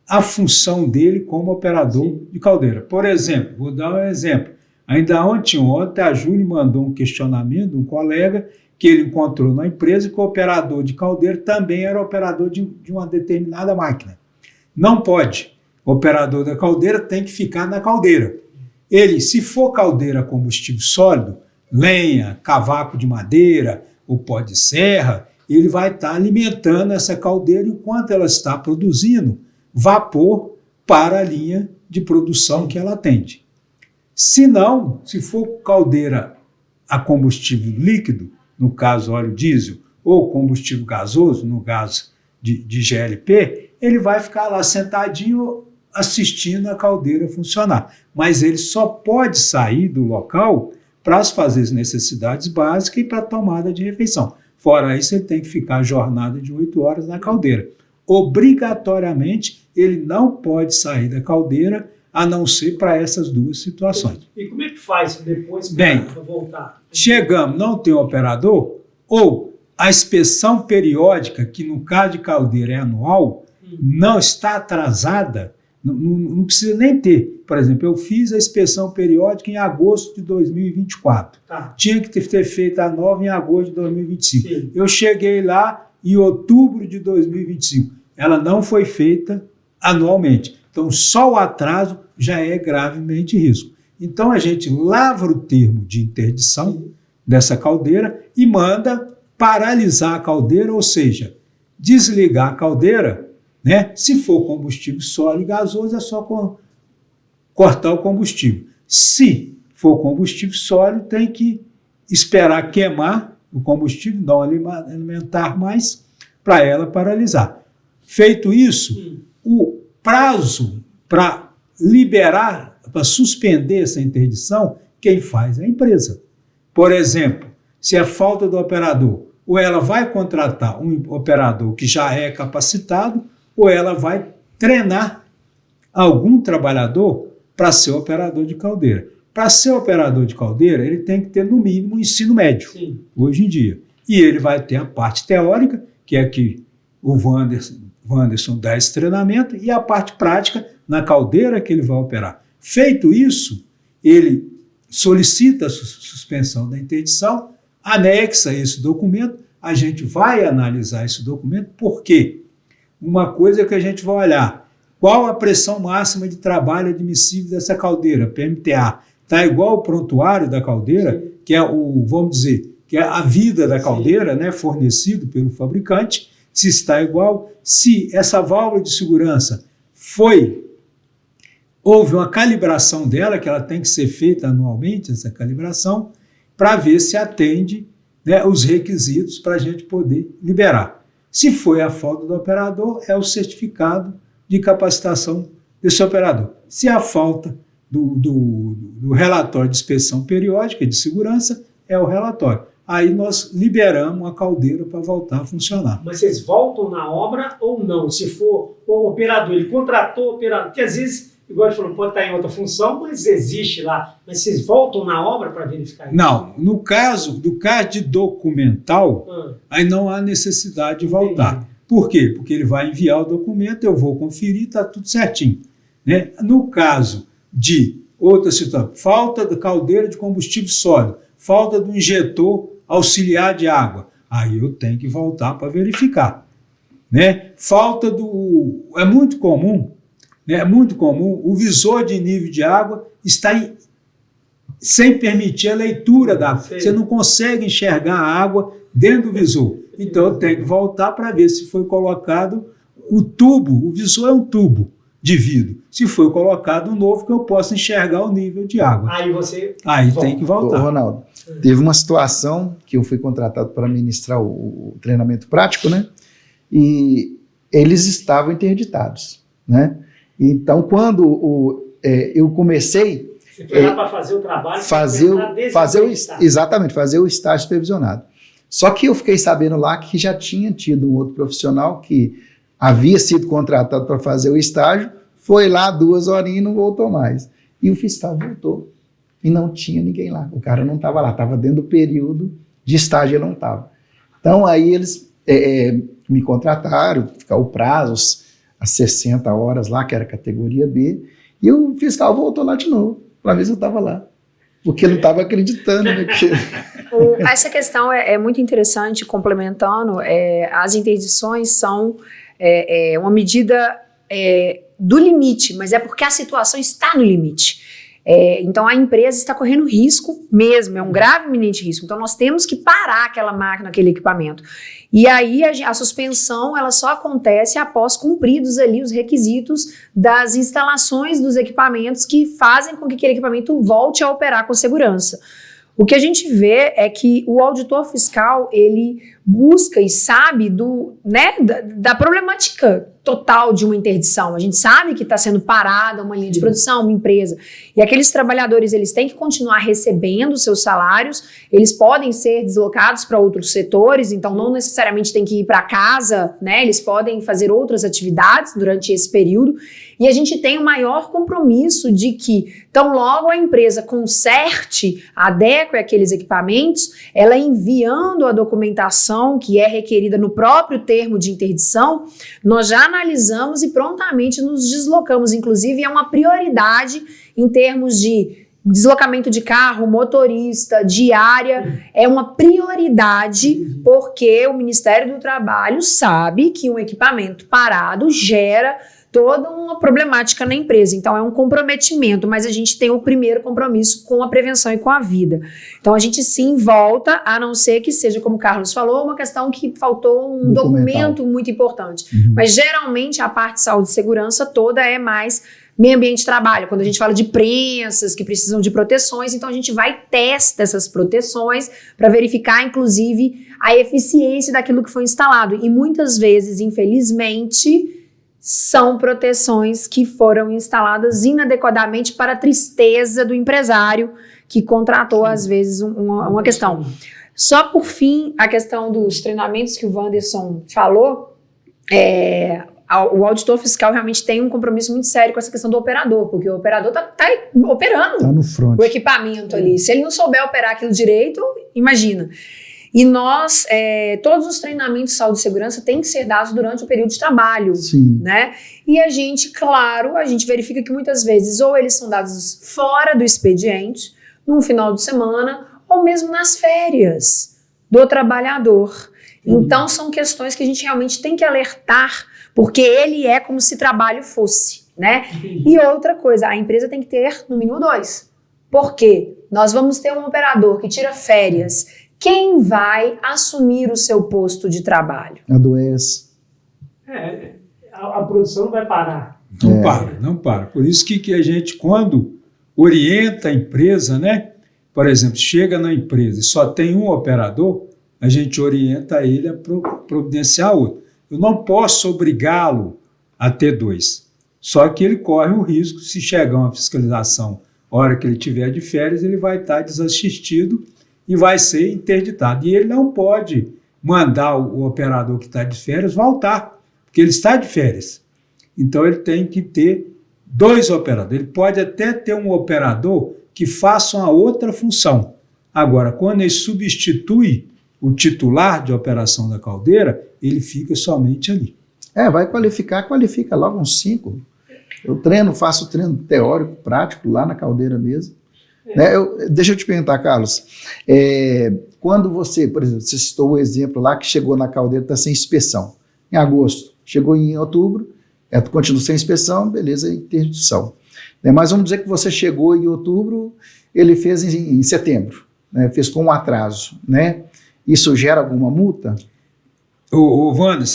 a função dele como operador de caldeira. Por exemplo, vou dar um exemplo, Ainda ontem, a Júlia mandou um questionamento de um colega que ele encontrou na empresa que o operador de caldeira também era operador de uma determinada máquina. Não pode. O operador da caldeira tem que ficar na caldeira. Ele, se for caldeira a combustível sólido, lenha, cavaco de madeira ou pó de serra, ele vai estar alimentando essa caldeira enquanto ela está produzindo vapor para a linha de produção que ela atende. Se não, se for caldeira a combustível líquido, no caso óleo diesel, ou combustível gasoso, no caso de GLP, ele vai ficar lá sentadinho assistindo a caldeira funcionar. Mas ele só pode sair do local para fazer as necessidades básicas e para a tomada de refeição. Fora isso, ele tem que ficar a jornada de 8 horas na caldeira. Obrigatoriamente, ele não pode sair da caldeira, a não ser para essas duas situações. E como é que faz depois para voltar? Chegamos, não tem operador, ou a inspeção periódica, que no caso de caldeira é anual, não está atrasada, não precisa nem ter. Por exemplo, eu fiz a inspeção periódica em agosto de 2024. Tá. Tinha que ter feito a nova em agosto de 2025. Sim. Eu cheguei lá em outubro de 2025. Ela não foi feita anualmente. Então, só o atraso já é gravemente risco. Então, a gente lavra o termo de interdição dessa caldeira e manda paralisar a caldeira, ou seja, desligar a caldeira, né? Se for combustível sólido e gasoso, é só cortar o combustível. Se for combustível sólido, tem que esperar queimar o combustível, não alimentar mais, para ela paralisar. Feito isso, o prazo para liberar, para suspender essa interdição, quem faz é a empresa. Por exemplo, se é falta do operador, ou ela vai contratar um operador que já é capacitado, ou ela vai treinar algum trabalhador para ser operador de caldeira. Para ser operador de caldeira, ele tem que ter, no mínimo, ensino médio, hoje em dia. E ele vai ter a parte teórica, que é que o Wanderson dá esse treinamento, e a parte prática na caldeira que ele vai operar. Feito isso, ele solicita a suspensão da interdição, anexa esse documento, a gente vai analisar esse documento, por quê? Uma coisa que a gente vai olhar, qual a pressão máxima de trabalho admissível dessa caldeira, PMTA? Está igual ao prontuário da caldeira, que é vamos dizer, que é a vida da caldeira, né, fornecido pelo fabricante, se está igual, se essa válvula de segurança houve uma calibração dela, que ela tem que ser feita anualmente, essa calibração, para ver se atende, né, os requisitos para a gente poder liberar. Se foi a falta do operador, é o certificado de capacitação desse operador. Se a falta do relatório de inspeção periódica de segurança, é o relatório. Aí nós liberamos a caldeira para voltar a funcionar. Mas vocês voltam na obra ou não? Se for o operador, ele contratou o operador, porque às vezes, igual ele falou, pode estar em outra função, mas existe lá. Mas vocês voltam na obra para verificar isso? Não, no caso de documental, aí não há necessidade de voltar. Entendi. Por quê? Porque ele vai enviar o documento, eu vou conferir, está tudo certinho. Né? No caso de outra situação, falta da caldeira de combustível sólido, falta do injetor auxiliar de água, aí eu tenho que voltar para verificar. Né? Falta do... É muito comum o visor de nível de água está sem permitir a leitura da água. Você não consegue enxergar a água dentro do visor. Então eu tenho que voltar para ver se foi colocado o tubo, o visor é um tubo de vidro. Se foi colocado um novo, que eu possa enxergar o nível de água. Aí tem que voltar. Ô, Ronaldo, teve uma situação que eu fui contratado para ministrar o treinamento prático, né? E eles estavam interditados, né? Então, quando eu comecei... Você foi lá para fazer o trabalho? Exatamente, fazer o estágio supervisionado. Só que eu fiquei sabendo lá que já tinha tido um outro profissional que havia sido contratado para fazer o estágio, foi lá 2 horinhas e não voltou mais. E o fiscal voltou e não tinha ninguém lá. O cara não estava lá, estava dentro do período de estágio, ele não estava. Então, aí eles me contrataram, ficar o prazo, as 60 horas lá, que era categoria B, e o fiscal voltou lá de novo, para ver se eu estava lá. porque não estava acreditando, né? Essa questão é muito interessante, complementando, as interdições são uma medida do limite, mas é porque a situação está no limite. Então a empresa está correndo risco mesmo, é um grave iminente risco. Então nós temos que parar aquela máquina, aquele equipamento. E aí a suspensão ela só acontece após cumpridos ali os requisitos das instalações dos equipamentos que fazem com que aquele equipamento volte a operar com segurança. O que a gente vê é que o auditor fiscal, ele busca e sabe da problemática total de uma interdição. A gente sabe que está sendo parada uma linha de produção, uma empresa. E aqueles trabalhadores, eles têm que continuar recebendo seus salários, eles podem ser deslocados para outros setores, então não necessariamente tem que ir para casa, né? Eles podem fazer outras atividades durante esse período. E a gente tem o maior compromisso de que, tão logo a empresa conserte, adeque aqueles equipamentos, ela enviando a documentação que é requerida no próprio termo de interdição, nós já analisamos e prontamente nos deslocamos. Inclusive, é uma prioridade em termos de deslocamento de carro, motorista, diária, é uma prioridade porque o Ministério do Trabalho sabe que um equipamento parado gera toda uma problemática na empresa. Então é um comprometimento, mas a gente tem o primeiro compromisso com a prevenção e com a vida. Então a gente sim volta, a não ser que seja, como o Carlos falou, uma questão que faltou um documento muito importante. Mas geralmente a parte de saúde e segurança toda é mais meio ambiente de trabalho. Quando a gente fala de prensas que precisam de proteções, então a gente vai testar essas proteções para verificar, inclusive, a eficiência daquilo que foi instalado. E muitas vezes, infelizmente, são proteções que foram instaladas inadequadamente para a tristeza do empresário que contratou, às vezes, uma questão. Só por fim, a questão dos treinamentos que o Wanderson falou, o auditor fiscal realmente tem um compromisso muito sério com essa questão do operador, porque o operador está operando no front. O equipamento ali. Se ele não souber operar aquilo direito, imagina. E nós, todos os treinamentos de saúde e segurança têm que ser dados durante o período de trabalho, né? E a gente, claro, a gente verifica que muitas vezes ou eles são dados fora do expediente, num final de semana, ou mesmo nas férias do trabalhador. Então, são questões que a gente realmente tem que alertar, porque ele é como se trabalho fosse, né? E outra coisa, a empresa tem que ter no mínimo 2. Por quê? Nós vamos ter um operador que tira férias. Quem vai assumir o seu posto de trabalho? Adoece. A produção não vai parar. Não para. Por isso que a gente, quando orienta a empresa, né? Por exemplo, chega na empresa e só tem um operador, a gente orienta ele a providenciar outro. Eu não posso obrigá-lo a ter 2. Só que ele corre o risco, se chegar uma fiscalização, a hora que ele tiver de férias, ele vai estar desassistido e vai ser interditado. E ele não pode mandar o operador que está de férias voltar, porque ele está de férias. Então ele tem que ter 2 operadores. Ele pode até ter um operador que faça uma outra função. Agora, quando ele substitui o titular de operação da caldeira, ele fica somente ali. Vai qualifica logo uns 5. Eu faço treino teórico, prático, lá na caldeira mesmo. Deixa eu te perguntar, Carlos, quando você, por exemplo, você citou o exemplo lá que chegou na caldeira, está sem inspeção, em agosto, chegou em outubro, continua sem inspeção, beleza, interdição. Mas vamos dizer que você chegou em outubro, ele fez em setembro, né, fez com um atraso, né? Isso gera alguma multa? Wander,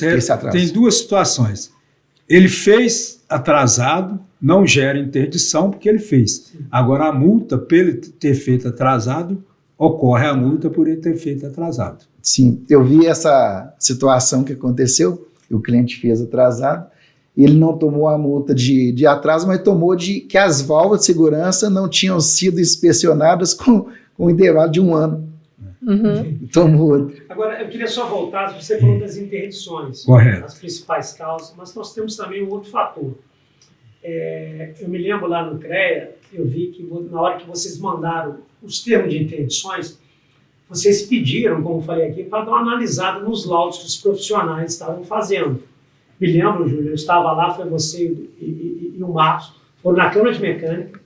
tem 2 situações. Ele fez atrasado, não gera interdição porque ele fez. Agora a multa, por ele ter feito atrasado, ocorre a multa por ele ter feito atrasado. Sim, eu vi essa situação que aconteceu, o cliente fez atrasado, ele não tomou a multa de atraso, mas tomou de que as válvulas de segurança não tinham sido inspecionadas com um intervalo de 1 ano. Tomou. Agora, eu queria só voltar, você falou das interdições, as principais causas, mas nós temos também um outro fator. Eu me lembro lá no CREA, eu vi que na hora que vocês mandaram os termos de interdições, vocês pediram, como eu falei aqui, para dar uma analisada nos laudos que os profissionais estavam fazendo. Me lembro, Júlio, eu estava lá, foi você e o Marcos, foram na Câmara de Mecânica,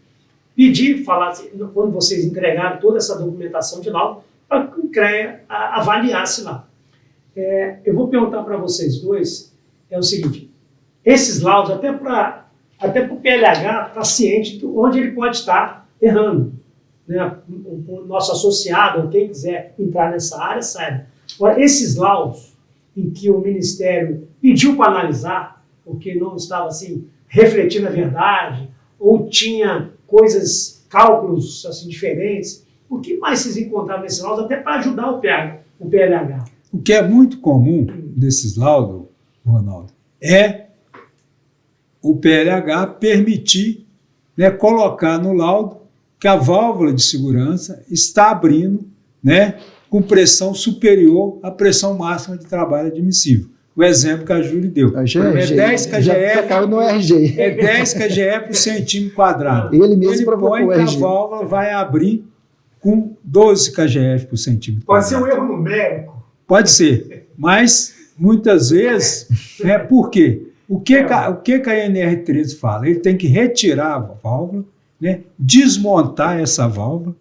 pedir, falar assim, quando vocês entregaram toda essa documentação de laudo, para que o CREA avaliasse lá. Eu vou perguntar para vocês dois, o seguinte, esses laudos, até para o PLH estar ciente de onde ele pode estar errando, né? O nosso associado, ou quem quiser entrar nessa área, saiba. Agora, esses laudos em que o Ministério pediu para analisar, porque não estava assim, refletindo a verdade, ou tinha cálculos assim, diferentes, o que mais vocês encontraram nesses laudos, até para ajudar o PLH? O que é muito comum desses laudos, Ronaldo, é o PLH permitir, né, colocar no laudo que a válvula de segurança está abrindo, né, com pressão superior à pressão máxima de trabalho admissível. O exemplo que a Júlia deu. É 10 kgf, no RG. é 10 kgf por centímetro quadrado. Ele mesmo provocou o põe que RG. a válvula vai abrir com 12 kgf por centímetro Pode quadrado. ser um erro numérico. Pode ser, mas muitas vezes, né, por quê? O que a NR13 fala? Ele tem que retirar a válvula, né, desmontar essa válvula,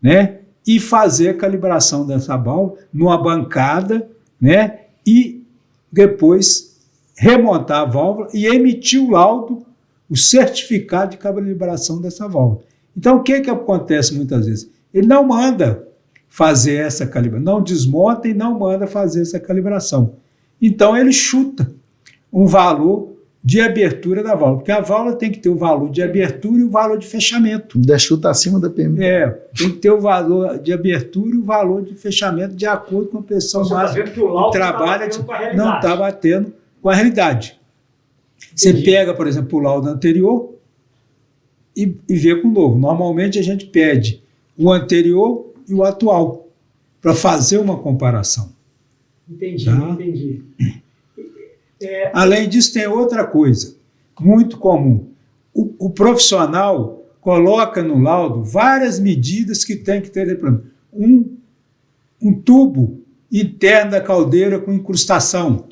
né, e fazer a calibração dessa válvula numa bancada, né, e depois remontar a válvula e emitir o laudo, o certificado de calibração dessa válvula. Então, o que acontece muitas vezes? Ele não manda fazer essa calibração, não desmonta e não manda fazer essa calibração. Então, ele chuta um valor de abertura da válvula, porque a válvula tem que ter o valor de abertura e o valor de fechamento. Da chuta acima da PM. Tem que ter o valor de abertura e o valor de fechamento de acordo com a pressão máxima. Que o laudo trabalha não está batendo com a realidade. Você pega, por exemplo, o laudo anterior e vê com o novo. Normalmente a gente pede o anterior e o atual para fazer uma comparação. Entendi. Além disso, tem outra coisa muito comum. O profissional coloca no laudo várias medidas que tem que ter. Um tubo interno da caldeira com incrustação,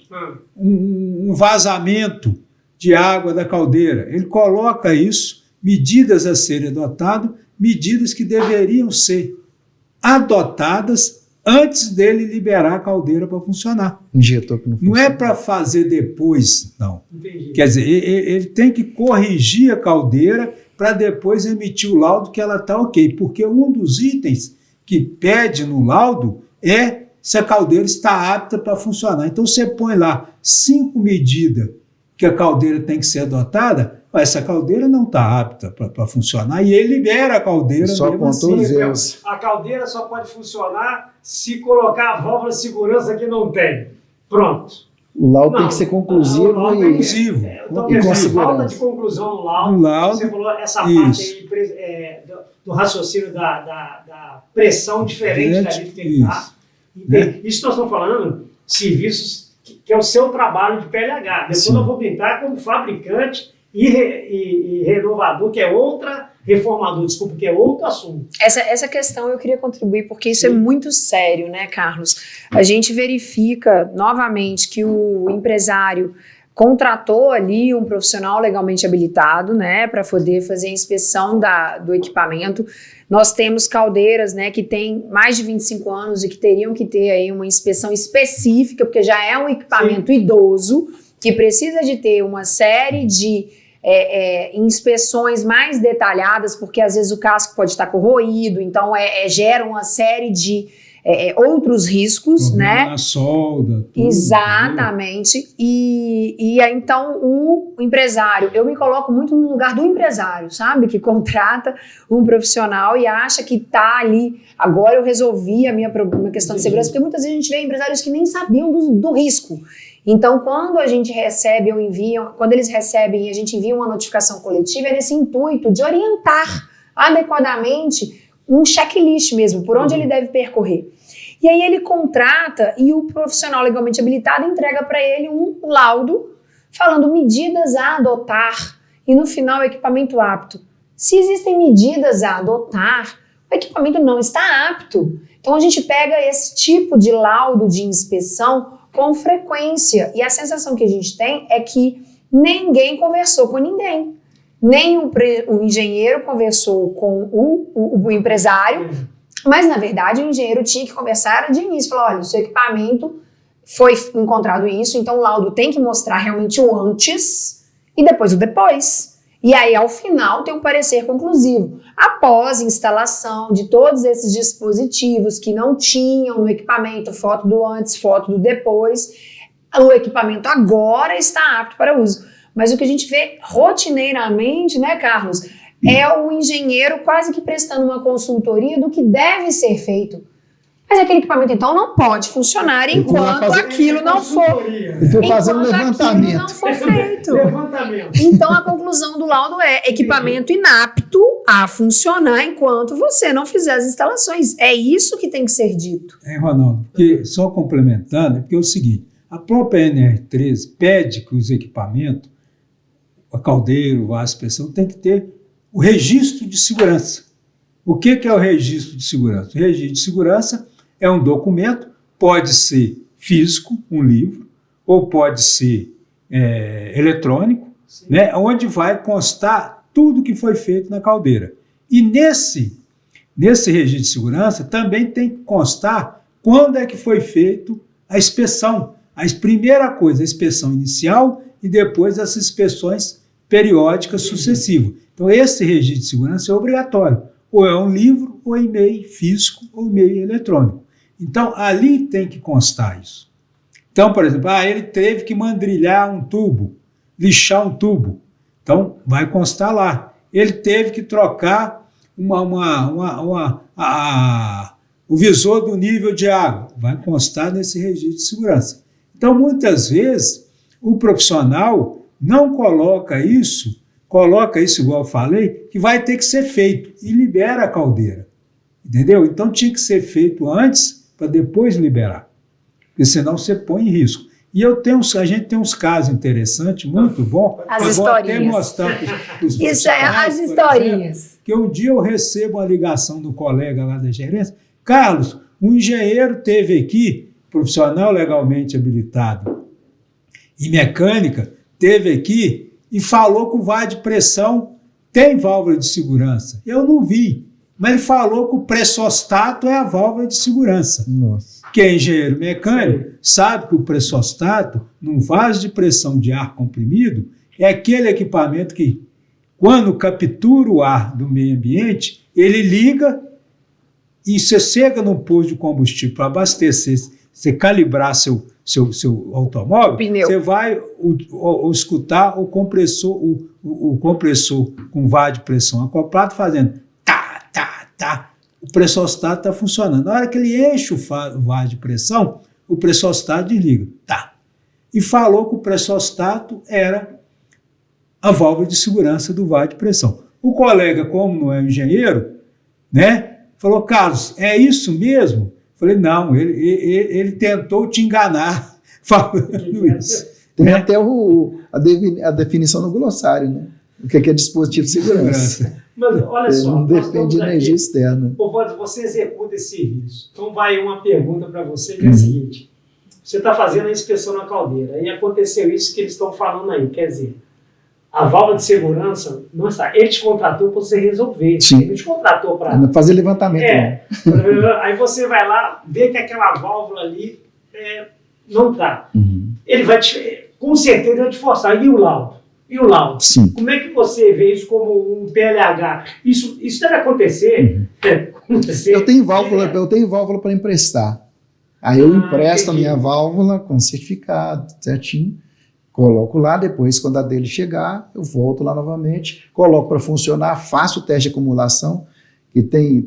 um vazamento de água da caldeira. Ele coloca isso, medidas a serem adotadas, medidas que deveriam ser adotadas antes dele liberar a caldeira para funcionar. Injetou que não Não é funciona. para fazer depois, não. Entendi. Quer dizer, ele tem que corrigir a caldeira para depois emitir o laudo que ela está ok. Porque um dos itens que pede no laudo é se a caldeira está apta para funcionar. Então você põe lá 5 medidas que a caldeira tem que ser adotada, essa caldeira não está apta para funcionar e ele libera a caldeira Só mesmo apontou assim. os erros. A caldeira só pode funcionar se colocar a válvula de segurança que não tem. Pronto. O laudo tem Não, que ser o conclusivo laudo e tem que- Conclusivo. Então, E quer com dizer, falta segurança. de conclusão no laudo. No laudo, Você falou essa isso. parte aí do raciocínio da pressão diferente da gente que tem que dar. Isso nós estamos falando serviços que é o seu trabalho de PLH. Depois Sim. nós vamos entrar como fabricante e renovador, que é reformador, desculpa, que é outro assunto. Essa questão eu queria contribuir, porque isso é muito sério, né, Carlos? A gente verifica novamente que o empresário contratou ali um profissional legalmente habilitado, né, para poder fazer a inspeção do equipamento. Nós temos caldeiras, né, que têm mais de 25 anos e que teriam que ter aí uma inspeção específica, porque já é um equipamento idoso, que precisa de ter uma série de inspeções mais detalhadas, porque às vezes o casco pode estar corroído, então gera uma série de outros riscos, né? Na solda. Tudo, Exatamente. E aí, então, o empresário, eu me coloco muito no lugar do empresário, sabe? Que contrata um profissional e acha que tá ali, agora eu resolvi a minha questão de segurança, porque muitas vezes a gente vê empresários que nem sabiam do risco. Então, quando a gente recebe ou envia, quando eles recebem e a gente envia uma notificação coletiva, é nesse intuito de orientar adequadamente um checklist mesmo, por onde ele deve percorrer. E aí ele contrata e o profissional legalmente habilitado entrega para ele um laudo falando medidas a adotar e no final equipamento apto. Se existem medidas a adotar, o equipamento não está apto. Então a gente pega esse tipo de laudo de inspeção com frequência e a sensação que a gente tem é que ninguém conversou com ninguém. nem o engenheiro conversou com o empresário, mas, na verdade, o engenheiro tinha que conversar de início. Falar, olha, o seu equipamento foi encontrado isso, então o laudo tem que mostrar realmente o antes e depois o depois. E aí, ao final, tem um parecer conclusivo. Após instalação de todos esses dispositivos que não tinham no equipamento foto do antes, foto do depois, o equipamento agora está apto para uso. Mas o que a gente vê rotineiramente, né, Carlos, é o engenheiro quase que prestando uma consultoria do que deve ser feito. Mas aquele equipamento, então, não pode funcionar enquanto aquilo não for... Estou fazendo um levantamento. Não for feito. Levantamento. Então, a conclusão do laudo é equipamento inapto a funcionar enquanto você não fizer as instalações. É isso que tem que ser dito. Ronaldo, porque, só complementando, porque é o seguinte, a própria NR13 pede que os equipamentos, a caldeiro, o vaso de pressão, tem que ter o registro de segurança. O que é o registro de segurança? O registro de segurança é um documento, pode ser físico, um livro, ou pode ser eletrônico, né, onde vai constar tudo que foi feito na caldeira. E nesse registro de segurança também tem que constar quando é que foi feito a inspeção. A primeira coisa, a inspeção inicial e depois as inspeções periódicas sucessivas. Então, esse registro de segurança é obrigatório. Ou é um livro, ou é e-mail físico, ou e-mail eletrônico. Então, ali tem que constar isso. Então, por exemplo, ele teve que mandrilhar um tubo, lixar um tubo. Então, vai constar lá. Ele teve que trocar o visor do nível de água. Vai constar nesse registro de segurança. Então, muitas vezes, o profissional não coloca isso igual eu falei, que vai ter que ser feito e libera a caldeira. Entendeu? Então, tinha que ser feito antes para depois liberar. Porque senão você põe em risco. E a gente tem uns casos interessantes, muito bons. As eu historinhas. Vou até mostrar para os Isso é as historinhas. Que um dia eu recebo uma ligação do colega lá da gerência. Carlos, um engenheiro teve aqui, profissional legalmente habilitado em mecânica, teve aqui e falou que o VAR de pressão tem válvula de segurança. Eu não vi, mas ele falou que o pressostato é a válvula de segurança. Nossa. Quem é engenheiro mecânico sabe que o pressostato, num vaso de pressão de ar comprimido, é aquele equipamento que, quando captura o ar do meio ambiente, ele liga e você chega num posto de combustível para abastecer, você calibrar seu automóvel, você vai escutar o compressor com VAR de pressão acoplado fazendo tá, tá, tá. O pressostato está funcionando. Na hora que ele enche o VAR de pressão, o pressostato desliga. Tá. E falou que o pressostato era a válvula de segurança do VAR de pressão. O colega, como não é engenheiro, né, falou, Carlos, é isso mesmo? Falei, não, ele tentou te enganar falando isso. Tem até a definição no glossário, né? O que é dispositivo de segurança. Mas olha só. Não depende de energia externa. Você executa esse serviço. Então vai uma pergunta para você que é a seguinte. Você está fazendo a inspeção na caldeira e aconteceu isso que eles estão falando aí. Quer dizer, a válvula de segurança não está. Ele te contratou para você resolver. Sim. Ele te contratou para... Não fazer levantamento. Aí você vai lá, vê que aquela válvula ali não está. Ele vai com certeza vai te forçar. E o laudo? Sim. Como é que você vê isso como um PLH? Isso deve acontecer. Eu tenho válvula para emprestar. Aí eu empresto a minha válvula com certificado, certinho. Coloco lá, depois, quando a dele chegar, eu volto lá novamente, coloco para funcionar, faço o teste de acumulação, que tem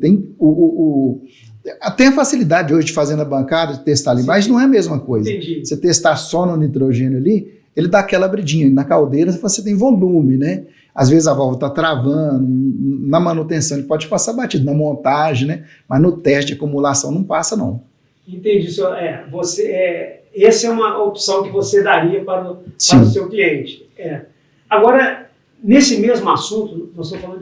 até a facilidade hoje de fazer na bancada, de testar ali, mas não é a mesma coisa. Entendi. Você testar só no nitrogênio ali, ele dá aquela abridinha. Na caldeira você tem volume, né? Às vezes a válvula está travando, na manutenção ele pode passar batido, na montagem, né? Mas no teste de acumulação não passa, não. Entendi. Essa é uma opção que você daria para o seu cliente. Agora, nesse mesmo assunto, nós estamos falando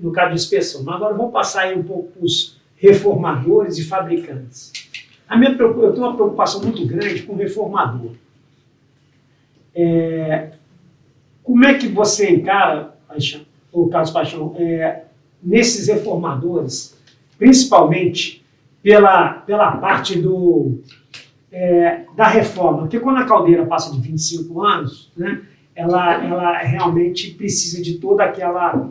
no caso de inspeção, mas agora vamos passar aí um pouco para os reformadores e fabricantes. Eu tenho uma preocupação muito grande com o reformador. Como é que você encara Paixão, o Carlos Paixão, nesses reformadores, principalmente pela parte da reforma, porque quando a caldeira passa de 25 anos, né, ela realmente precisa de toda aquela...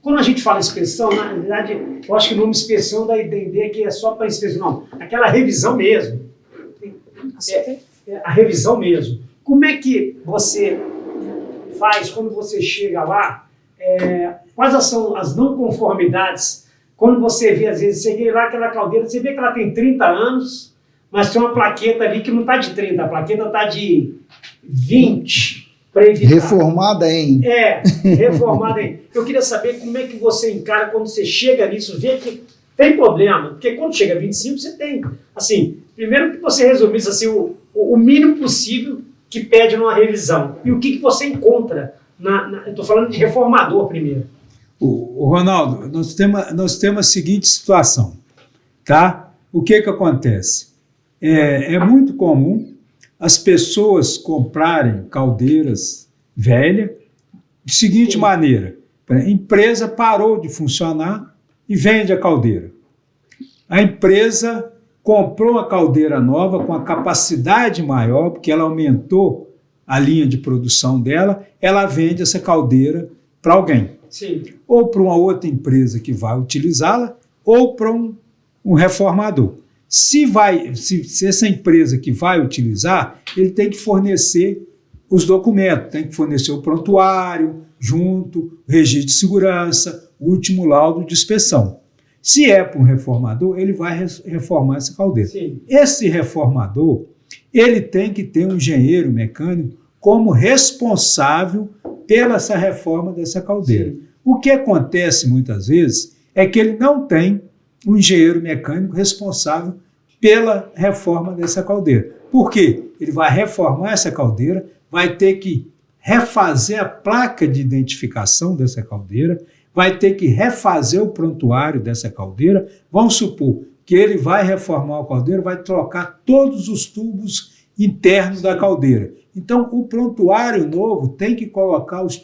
Quando a gente fala inspeção, na verdade, eu acho que o nome inspeção dá a entender que é só para inspeção, não, aquela revisão mesmo. A revisão mesmo. Como é que você faz quando você chega lá? Quais são as não conformidades? Quando você vê, às vezes, você vê lá aquela caldeira, você vê que ela tem 30 anos, mas tem uma plaqueta ali que não está de 30, a plaqueta está de 20. Reformada em. Reformada em. Eu queria saber como é que você encara quando você chega nisso, vê que tem problema, porque quando chega a 25 você tem, assim, primeiro que você resumisse assim, o mínimo possível que pede numa revisão, e o que você encontra, eu estou falando de reformador primeiro. O Ronaldo, nós temos a seguinte situação, tá? O que acontece? É muito comum as pessoas comprarem caldeiras velhas de seguinte maneira: a empresa parou de funcionar e vende a caldeira. A empresa comprou uma caldeira nova com a capacidade maior, porque ela aumentou a linha de produção dela, ela vende essa caldeira para alguém. Sim. Ou para uma outra empresa que vai utilizá-la, ou para um reformador. Se essa empresa que vai utilizar, ele tem que fornecer os documentos, tem que fornecer o prontuário, junto, o registro de segurança, o último laudo de inspeção. Se é para um reformador, ele vai reformar essa caldeira. Sim. Esse reformador, ele tem que ter um engenheiro mecânico como responsável pela essa reforma dessa caldeira. Sim. O que acontece muitas vezes é que ele não tem um engenheiro mecânico responsável pela reforma dessa caldeira. Por quê? Ele vai reformar essa caldeira, vai ter que refazer a placa de identificação dessa caldeira, vai ter que refazer o prontuário dessa caldeira. Vamos supor que ele vai reformar a caldeira, vai trocar todos os tubos internos da caldeira. Então, o prontuário novo tem que colocar os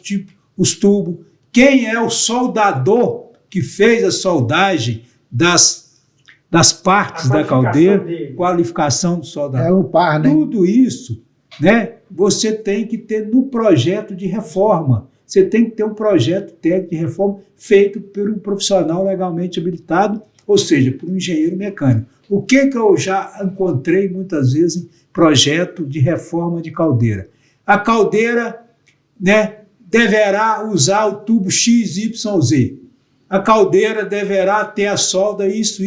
tubos. Quem é o soldador que fez a soldagem das partes da caldeira, qualificação do soldador. É o par, né? Tudo isso, né, você tem que ter no projeto de reforma. Você tem que ter um projeto técnico de reforma feito por um profissional legalmente habilitado, ou seja, por um engenheiro mecânico. O que eu já encontrei muitas vezes em projeto de reforma de caldeira? A caldeira, né, deverá usar o tubo XYZ. A caldeira deverá ter a solda isso.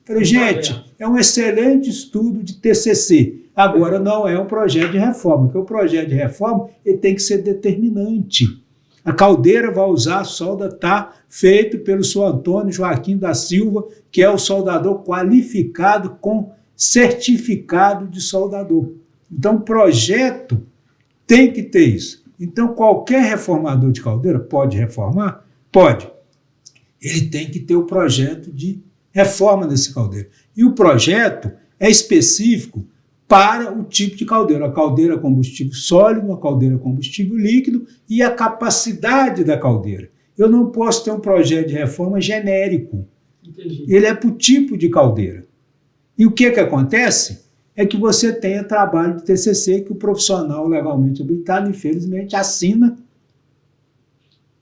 Falei, gente, é um excelente estudo de TCC. Agora não é um projeto de reforma, porque o projeto de reforma ele tem que ser determinante. A caldeira vai usar a solda, está feito pelo senhor Antônio Joaquim da Silva, que é o soldador qualificado com certificado de soldador. Então, o projeto tem que ter isso. Então, qualquer reformador de caldeira pode reformar? Pode. Ele tem que ter o projeto de reforma desse caldeira. E o projeto é específico para o tipo de caldeira. A caldeira combustível sólido, a caldeira combustível líquido e a capacidade da caldeira. Eu não posso ter um projeto de reforma genérico. Entendi. Ele é para o tipo de caldeira. E o que acontece é que você tenha trabalho de TCC que o profissional legalmente habilitado, infelizmente, assina,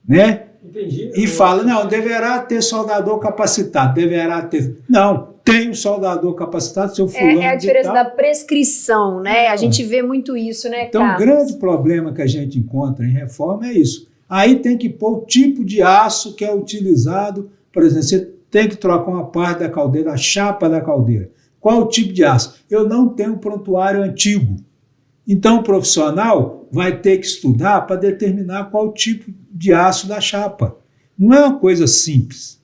né? Entendi. E fala, não, deverá ter soldador capacitado, deverá ter... Não, tem um soldador capacitado, seu fulano... É a diferença da prescrição, né? A gente vê muito isso, né, Então, o grande problema que a gente encontra em reforma é isso. Aí tem que pôr o tipo de aço que é utilizado. Por exemplo, você tem que trocar uma parte da caldeira, a chapa da caldeira. Qual o tipo de aço? Eu não tenho um prontuário antigo. Então, o profissional vai ter que estudar para determinar qual o tipo de aço da chapa. Não é uma coisa simples,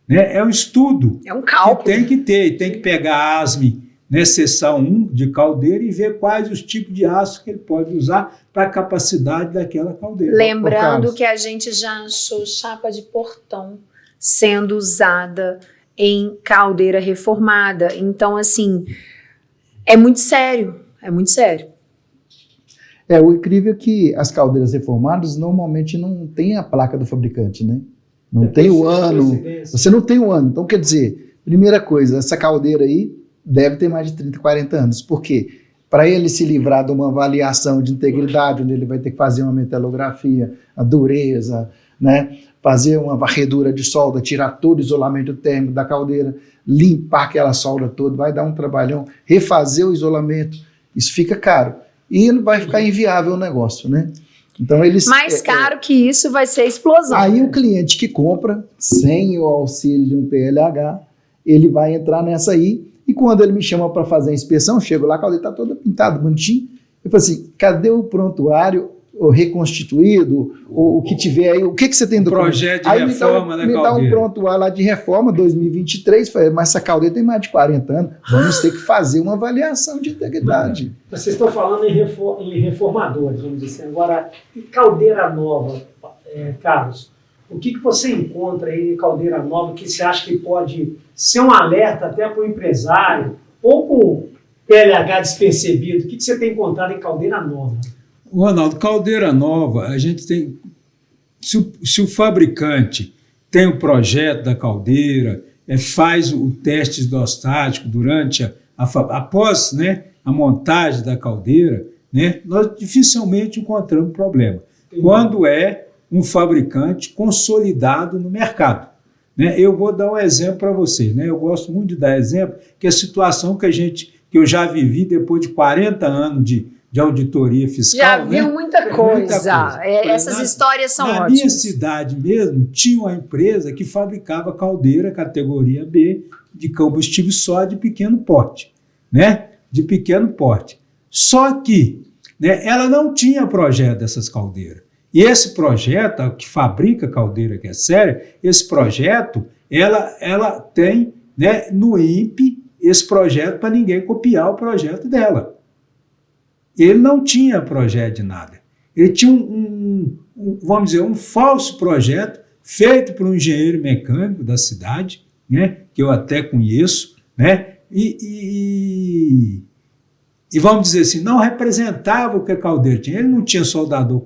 né? É um estudo. É um cálculo. Que tem que ter. Tem que pegar a ASME, né, seção 1 de caldeira e ver quais os tipos de aço que ele pode usar para a capacidade daquela caldeira. Lembrando que a gente já achou chapa de portão sendo usada em caldeira reformada. Então, assim, é muito sério. É muito sério. O incrível é que as caldeiras reformadas normalmente não tem a placa do fabricante, né? Não tem o ano. Você não tem o ano. Então, quer dizer, primeira coisa, essa caldeira aí deve ter mais de 30, 40 anos. Por quê? Para ele se livrar de uma avaliação de integridade, onde ele vai ter que fazer uma metalografia, a dureza, né? Fazer uma varredura de solda, tirar todo o isolamento térmico da caldeira, limpar aquela solda toda, vai dar um trabalhão, refazer o isolamento, isso fica caro. E vai ficar inviável o negócio, né? Então eles... Mais caro que isso vai ser a explosão. Aí o cliente que compra, sem o auxílio de um PLH, ele vai entrar nessa aí, e quando ele me chama para fazer a inspeção, chego lá, a caldeira está toda pintada, bonitinho, eu falo assim, cadê o prontuário ou reconstituído, ou o que tiver aí, o que você tem do projeto de reforma da caldeira? Me dá um prontuário lá de reforma 2023, falei, mas essa caldeira tem mais de 40 anos, vamos ter que fazer uma avaliação de integridade. Vocês estão falando em reformadores, vamos dizer assim. Agora, em caldeira nova, Carlos, o que você encontra aí em caldeira nova que você acha que pode ser um alerta até para o empresário ou para o PLH despercebido? O que você tem encontrado em caldeira nova? Ronaldo, caldeira nova, a gente tem... Se o fabricante tem o projeto da caldeira, faz o teste hidrostático durante após, né, a montagem da caldeira, né, nós dificilmente encontramos problema. Quando é um fabricante consolidado no mercado. Né? Eu vou dar um exemplo para vocês. Né? Eu gosto muito de dar exemplo, que é a situação que eu já vivi depois de 40 anos de auditoria fiscal. Já viu, né? Muita coisa. Essas histórias são ótimas. Na minha cidade mesmo, tinha uma empresa que fabricava caldeira categoria B de combustível só de pequeno porte. Né? De pequeno porte. Só que, né, ela não tinha projeto dessas caldeiras. E esse projeto, a que fabrica caldeira que é séria, esse projeto, ela tem, né, no INPE esse projeto para ninguém copiar o projeto dela. Ele não tinha projeto de nada. Ele tinha vamos dizer, um falso projeto feito por um engenheiro mecânico da cidade, né, que eu até conheço, né, e vamos dizer assim, não representava o que a caldeira tinha. Ele não tinha soldador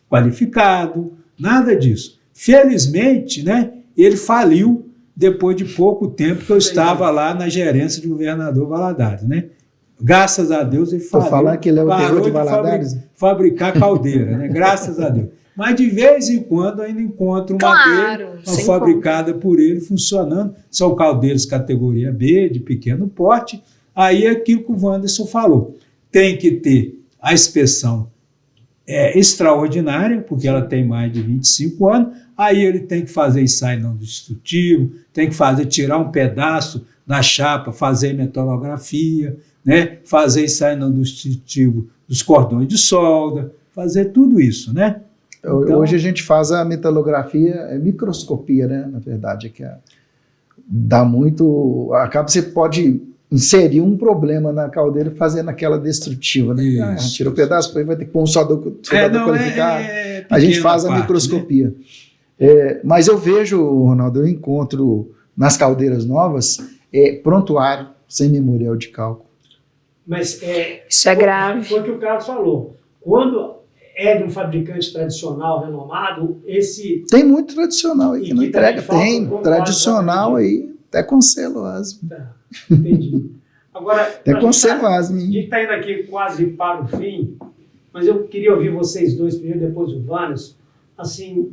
qualificado, nada disso. Felizmente, né, ele faliu depois de pouco tempo que eu estava lá na gerência do governador Valadares, né? Graças a Deus ele faliu. Falar que ele é o terror de Valadares? Fabricar caldeira, né? Graças a Deus. Mas de vez em quando ainda encontro uma dele, fabricada por ele, funcionando. São caldeiras categoria B, de pequeno porte. Aí é aquilo que o Wanderson falou. Tem que ter a inspeção extraordinária, porque ela tem mais de 25 anos. Aí ele tem que fazer ensaio não destrutivo, tem que tirar um pedaço da chapa, fazer metalografia, né? Fazer ensaio não destrutivo dos cordões de solda, fazer tudo isso, né? Então, hoje a gente faz a metalografia, microscopia, né? Na verdade, dá muito... Você pode inserir um problema na caldeira fazendo aquela destrutiva, né? Tira o pedaço, depois vai ter que pôr um soldador qualificado. A gente faz a microscopia. Né? Mas eu vejo, Ronaldo, eu encontro nas caldeiras novas prontuário sem memorial de cálculo. Mas isso é grave. Foi o que o Carlos falou. Quando é de um fabricante tradicional, renomado, Tem muito tradicional aí que não entrega. Tem tradicional aí, até com selo ASME. Tá, entendi. Agora, até com selo ASME. A gente está indo aqui quase para o fim, mas eu queria ouvir vocês dois primeiro, depois o Vannes. Assim,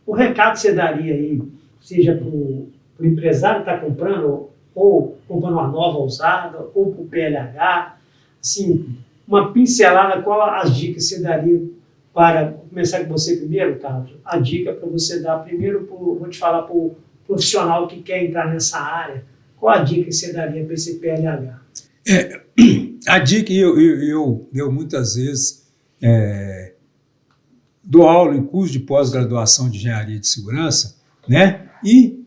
o recado que você daria aí, seja para o empresário que está comprando, ou comprando uma nova usada, ou para o PLH, assim, uma pincelada, qual as dicas você daria para, vou começar com você primeiro, Carlos, a dica para você dar primeiro, vou te falar para o profissional que quer entrar nessa área, qual a dica que você daria para esse PLH? A dica, eu muitas vezes dou aula em curso de pós-graduação de engenharia de segurança, né? E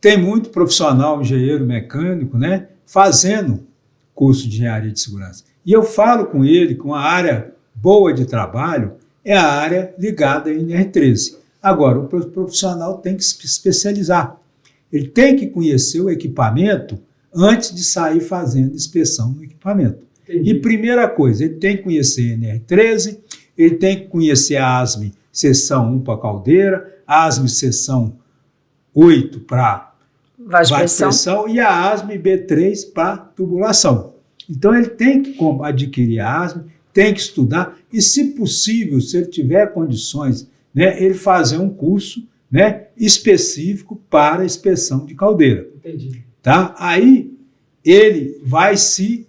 tem muito profissional, engenheiro mecânico, né, fazendo curso de engenharia de segurança. E eu falo com ele que uma área boa de trabalho é a área ligada à NR13. Agora, o profissional tem que se especializar. Ele tem que conhecer o equipamento antes de sair fazendo inspeção no equipamento. Entendi. E primeira coisa, ele tem que conhecer a NR13, ele tem que conhecer a ASME seção 1 para caldeira, a ASME seção 8 para Vaso de vaso de pressão e a ASME B3 para tubulação. Então ele tem que adquirir a ASME, tem que estudar e, se possível, se ele tiver condições, né, ele fazer um curso, né, específico para a inspeção de caldeira. Entendi. Tá? Aí ele vai se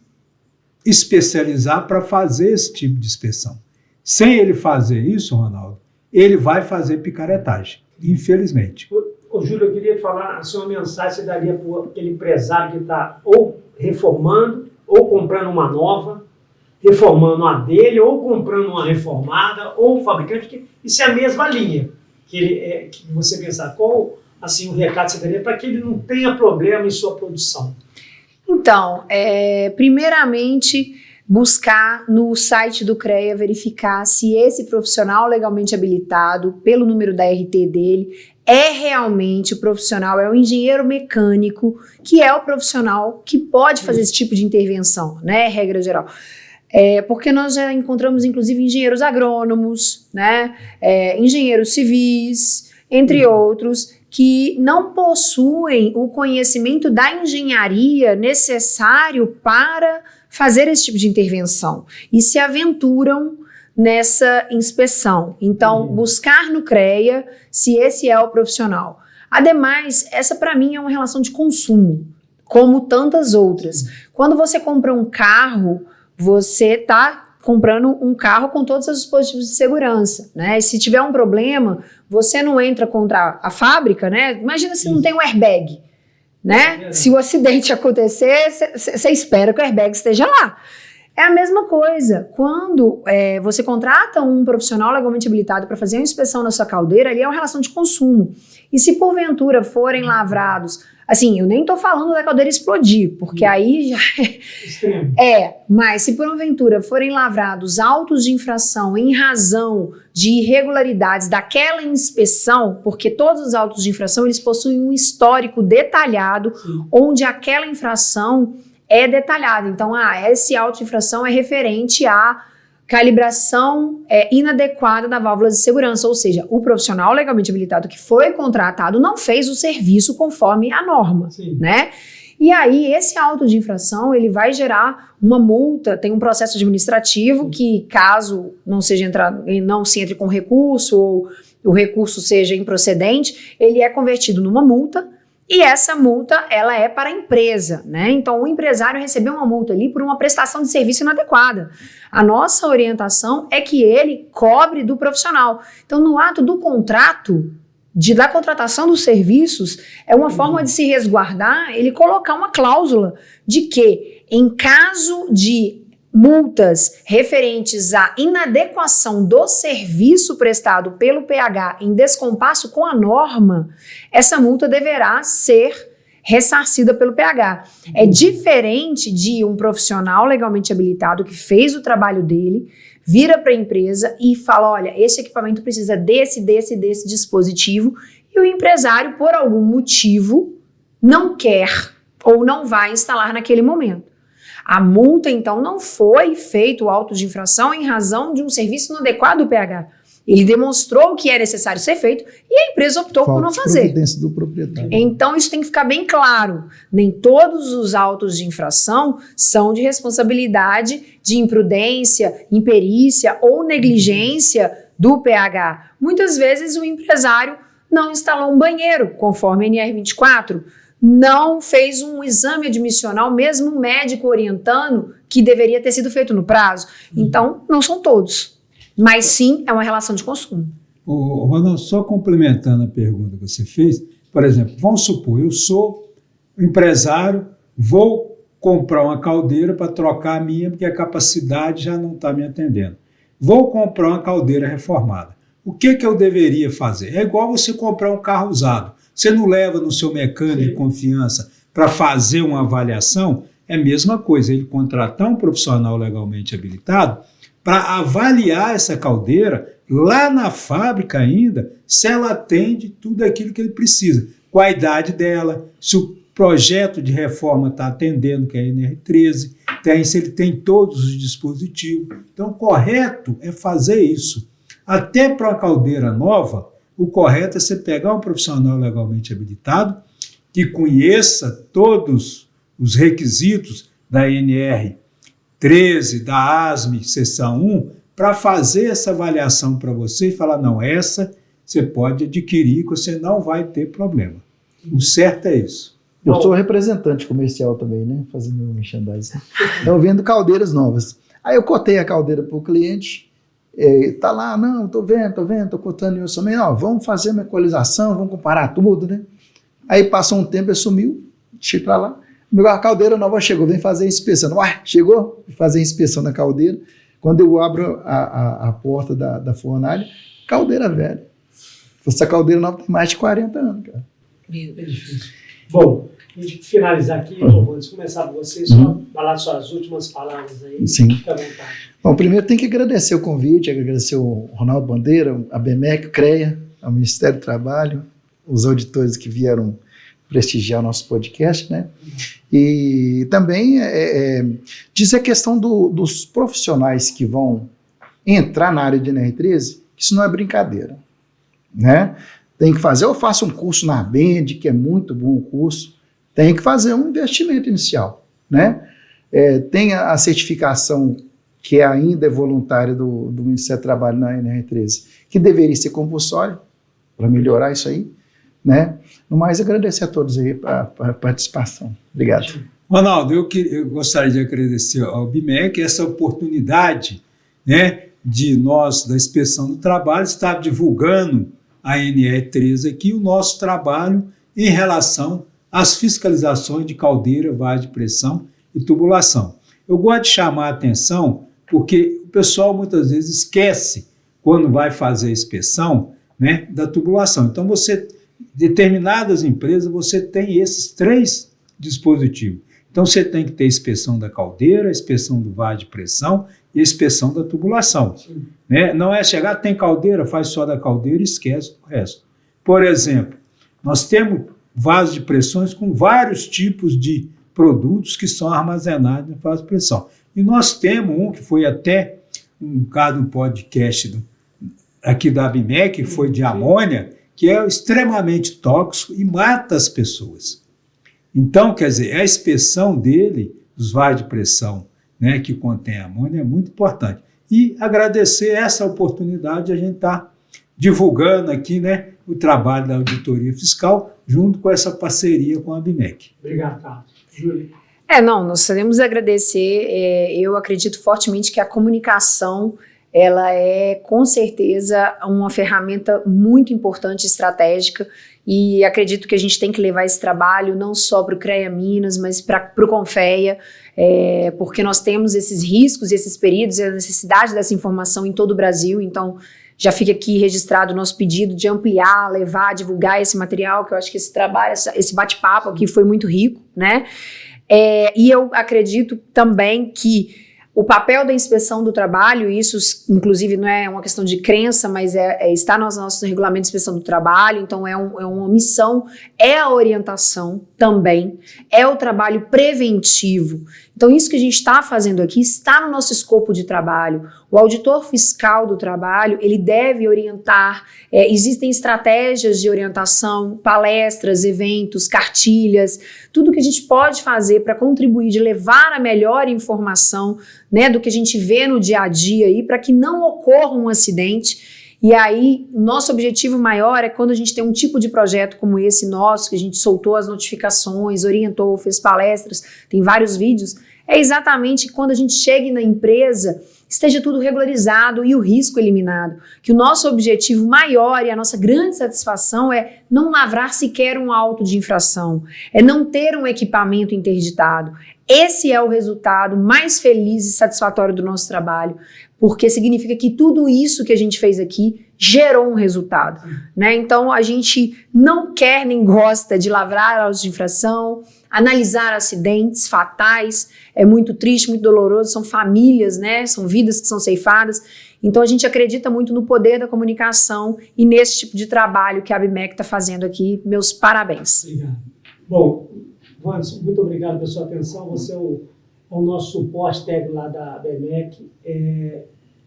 especializar para fazer esse tipo de inspeção. Sem ele fazer isso, Ronaldo, ele vai fazer picaretagem, infelizmente. Ô, Júlio, eu queria falar, a sua mensagem você daria para aquele empresário que está ou reformando, ou comprando uma nova, reformando a dele, ou comprando uma reformada, ou um fabricante, que isso é a mesma linha que você pensar. Qual assim, o recado que você daria para que ele não tenha problema em sua produção? Então, primeiramente, buscar no site do CREA verificar se esse profissional legalmente habilitado, pelo número da RT dele, é realmente o profissional, é o engenheiro mecânico, que é o profissional que pode fazer esse tipo de intervenção, né, regra geral. Porque nós já encontramos, inclusive, engenheiros agrônomos, né, engenheiros civis, entre outros, que não possuem o conhecimento da engenharia necessário para fazer esse tipo de intervenção e se aventuram nessa inspeção. Então, buscar no CREA se esse é o profissional. Ademais, essa para mim é uma relação de consumo, como tantas outras. Quando você compra um carro, você está comprando um carro com todos os dispositivos de segurança, né? E se tiver um problema, você não entra contra a fábrica, né? Imagina se não tem um airbag, né? Se o acidente acontecer, você espera que o airbag esteja lá. É a mesma coisa. Quando você contrata um profissional legalmente habilitado para fazer uma inspeção na sua caldeira, ali é uma relação de consumo. E se porventura forem lavrados, assim, eu nem estou falando da caldeira explodir, porque aí já Extremo. mas se porventura forem lavrados autos de infração em razão de irregularidades daquela inspeção, porque todos os autos de infração eles possuem um histórico detalhado, onde aquela infração é detalhada. Então, esse auto de infração é referente à calibração inadequada da válvula de segurança, ou seja, o profissional legalmente habilitado que foi contratado não fez o serviço conforme a norma, né? E aí, esse auto de infração, ele vai gerar uma multa, tem um processo administrativo que, caso não se entre com recurso ou o recurso seja improcedente, ele é convertido numa multa. E essa multa, ela é para a empresa, né? Então, o empresário recebeu uma multa ali por uma prestação de serviço inadequada. A nossa orientação é que ele cobre do profissional. Então, no ato do contrato, da contratação dos serviços, é uma forma de se resguardar, ele colocar uma cláusula de que, em caso de multas referentes à inadequação do serviço prestado pelo PH em descompasso com a norma, essa multa deverá ser ressarcida pelo PH. É diferente de um profissional legalmente habilitado que fez o trabalho dele, vira para a empresa e fala, olha, esse equipamento precisa desse dispositivo, e o empresário, por algum motivo, não quer ou não vai instalar naquele momento. A multa, então, não foi feito o auto de infração em razão de um serviço inadequado do PH. Ele demonstrou que é necessário ser feito e a empresa optou por não fazer. Providência do proprietário. Então, isso tem que ficar bem claro. Nem todos os autos de infração são de responsabilidade de imprudência, imperícia ou negligência do PH. Muitas vezes o empresário não instalou um banheiro, conforme a NR24, não fez um exame admissional, mesmo o médico orientando que deveria ter sido feito no prazo. Então, não são todos, mas sim é uma relação de consumo. Ronaldo, só complementando a pergunta que você fez, por exemplo, vamos supor, eu sou empresário, vou comprar uma caldeira para trocar a minha, porque a capacidade já não está me atendendo. Vou comprar uma caldeira reformada. O que eu deveria fazer? É igual você comprar um carro usado. Você não leva no seu mecânico de confiança para fazer uma avaliação? É a mesma coisa, ele contratar um profissional legalmente habilitado para avaliar essa caldeira lá na fábrica ainda, se ela atende tudo aquilo que ele precisa, com a idade dela, se o projeto de reforma está atendendo, que é a NR13, tem, se ele tem todos os dispositivos. Então, o correto é fazer isso. Até para uma caldeira nova, o correto é você pegar um profissional legalmente habilitado que conheça todos os requisitos da NR 13, da ASME, seção 1, para fazer essa avaliação para você e falar, não, essa você pode adquirir, que você não vai ter problema. O certo é isso. Eu sou representante comercial também, né? Fazendo meu merchandising. Então, vendo caldeiras novas. Aí eu cotei a caldeira para o cliente, tá lá, não, tô vendo, tô cotando em orçamento, ó, vamos fazer uma equalização, vamos comparar tudo, né? Aí passou um tempo, ele sumiu, deixei para lá, a caldeira nova chegou, vem fazer a inspeção. Ué, chegou? Fazer a inspeção da caldeira. Quando eu abro a porta da fornalha, caldeira velha. Essa caldeira nova tem mais de 40 anos, cara. É difícil. Bom, a gente finalizar aqui, vamos começar por você, só falar suas últimas palavras aí. Sim. Fica à vontade. Bom, primeiro tem que agradecer o convite, agradecer o Ronaldo Bandeira, a BMEC, o CREA, ao Ministério do Trabalho, os auditores que vieram prestigiar o nosso podcast, né? E também dizer a questão dos profissionais que vão entrar na área de NR13, que isso não é brincadeira, né? Tem que fazer, eu faço um curso na Bend, que é muito bom o curso, tem que fazer um investimento inicial, né? Tem a certificação que ainda é voluntária do Ministério do Trabalho na NR13, que deveria ser compulsória para melhorar isso aí, né? No mais, agradecer a todos aí a participação. Obrigado. Ronaldo, eu gostaria de agradecer ao BMEC essa oportunidade, né, de nós, da Inspeção do Trabalho, estar divulgando a NR13 aqui, o nosso trabalho em relação às fiscalizações de caldeira, vaz de pressão e tubulação. Eu gosto de chamar a atenção porque o pessoal muitas vezes esquece, quando vai fazer a inspeção, né, da tubulação. Então, determinadas empresas, você tem esses 3 dispositivos. Então, você tem que ter a inspeção da caldeira, a inspeção do vaz de pressão e a inspeção da tubulação. Né? Não é chegar, tem caldeira, faz só da caldeira e esquece o resto. Por exemplo, nós temos vasos de pressões com vários tipos de produtos que são armazenados em vaso de pressão. E nós temos um que foi até um caso no podcast aqui da BMEC, que foi de amônia, que é extremamente tóxico e mata as pessoas. Então, quer dizer, a inspeção dele, dos vasos de pressão, né, que contém amônia, é muito importante. E agradecer essa oportunidade de a gente estar divulgando aqui, né, o trabalho da auditoria fiscal, junto com essa parceria com a BMEC. Obrigado, Carlos. Júlia. Nós queremos agradecer. Eu acredito fortemente que a comunicação ela é, com certeza, uma ferramenta muito importante, estratégica, e acredito que a gente tem que levar esse trabalho não só para o CREA Minas, mas para o Confea, porque nós temos esses riscos, esses períodos e a necessidade dessa informação em todo o Brasil. Então, já fica aqui registrado o nosso pedido de ampliar, levar, divulgar esse material, que eu acho que esse trabalho, esse bate-papo aqui foi muito rico, né? E eu acredito também que o papel da inspeção do trabalho, isso inclusive não é uma questão de crença, mas está no nosso regulamento de inspeção do trabalho, então é uma missão, é a orientação também, é o trabalho preventivo. Então isso que a gente está fazendo aqui está no nosso escopo de trabalho. O auditor fiscal do trabalho, ele deve orientar, existem estratégias de orientação, palestras, eventos, cartilhas, tudo que a gente pode fazer para contribuir, de levar a melhor informação, né, do que a gente vê no dia a dia aí, para que não ocorra um acidente. E aí, nosso objetivo maior é quando a gente tem um tipo de projeto como esse nosso, que a gente soltou as notificações, orientou, fez palestras, tem vários vídeos, é exatamente quando a gente chegue na empresa, esteja tudo regularizado e o risco eliminado. Que o nosso objetivo maior e a nossa grande satisfação é não lavrar sequer um auto de infração, é não ter um equipamento interditado. Esse é o resultado mais feliz e satisfatório do nosso trabalho, porque significa que tudo isso que a gente fez aqui gerou um resultado, né? Então, a gente não quer nem gosta de lavrar autos de infração, analisar acidentes fatais, é muito triste, muito doloroso, são famílias, né? São vidas que são ceifadas. Então, a gente acredita muito no poder da comunicação e nesse tipo de trabalho que a BMEC está fazendo aqui. Meus parabéns. Obrigado. Bom, Wanderson, muito obrigado pela sua atenção. Você ao nosso suporte técnico lá da BMEC.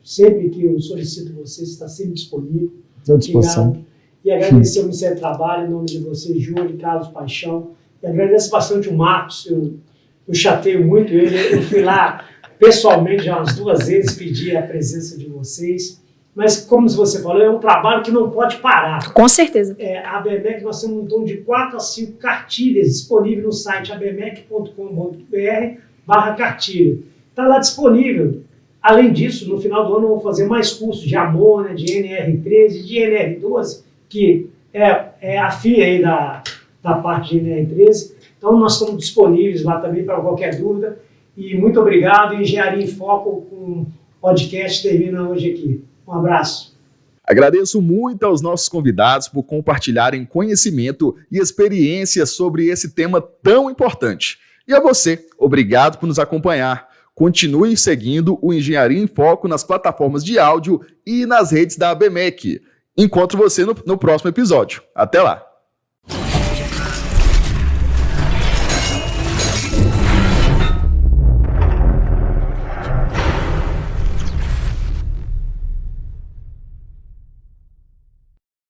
Sempre que eu solicito vocês, está sempre disponível. Estou à disposição. E agradecer ao Ministério do Trabalho, em nome de vocês, Júlio e Carlos Paixão. E agradeço bastante o Marcos, eu chateio muito ele. Eu fui lá pessoalmente já umas 2 vezes pedir a presença de vocês. Mas, como você falou, é um trabalho que não pode parar. Com certeza. A BMEC, nós temos um torno de 4 a 5 cartilhas disponíveis no site abmec.com.br/cartilha. Está lá disponível. Além disso, no final do ano, eu vou fazer mais cursos de amônia, de NR13, de NR12, que é a FIA aí da parte de NR13. Então, nós estamos disponíveis lá também para qualquer dúvida. E muito obrigado. Engenharia em Foco, com o podcast termina hoje aqui. Um abraço. Agradeço muito aos nossos convidados por compartilharem conhecimento e experiência sobre esse tema tão importante. E a você, obrigado por nos acompanhar. Continue seguindo o Engenharia em Foco nas plataformas de áudio e nas redes da ABMEC. Encontro você no próximo episódio. Até lá!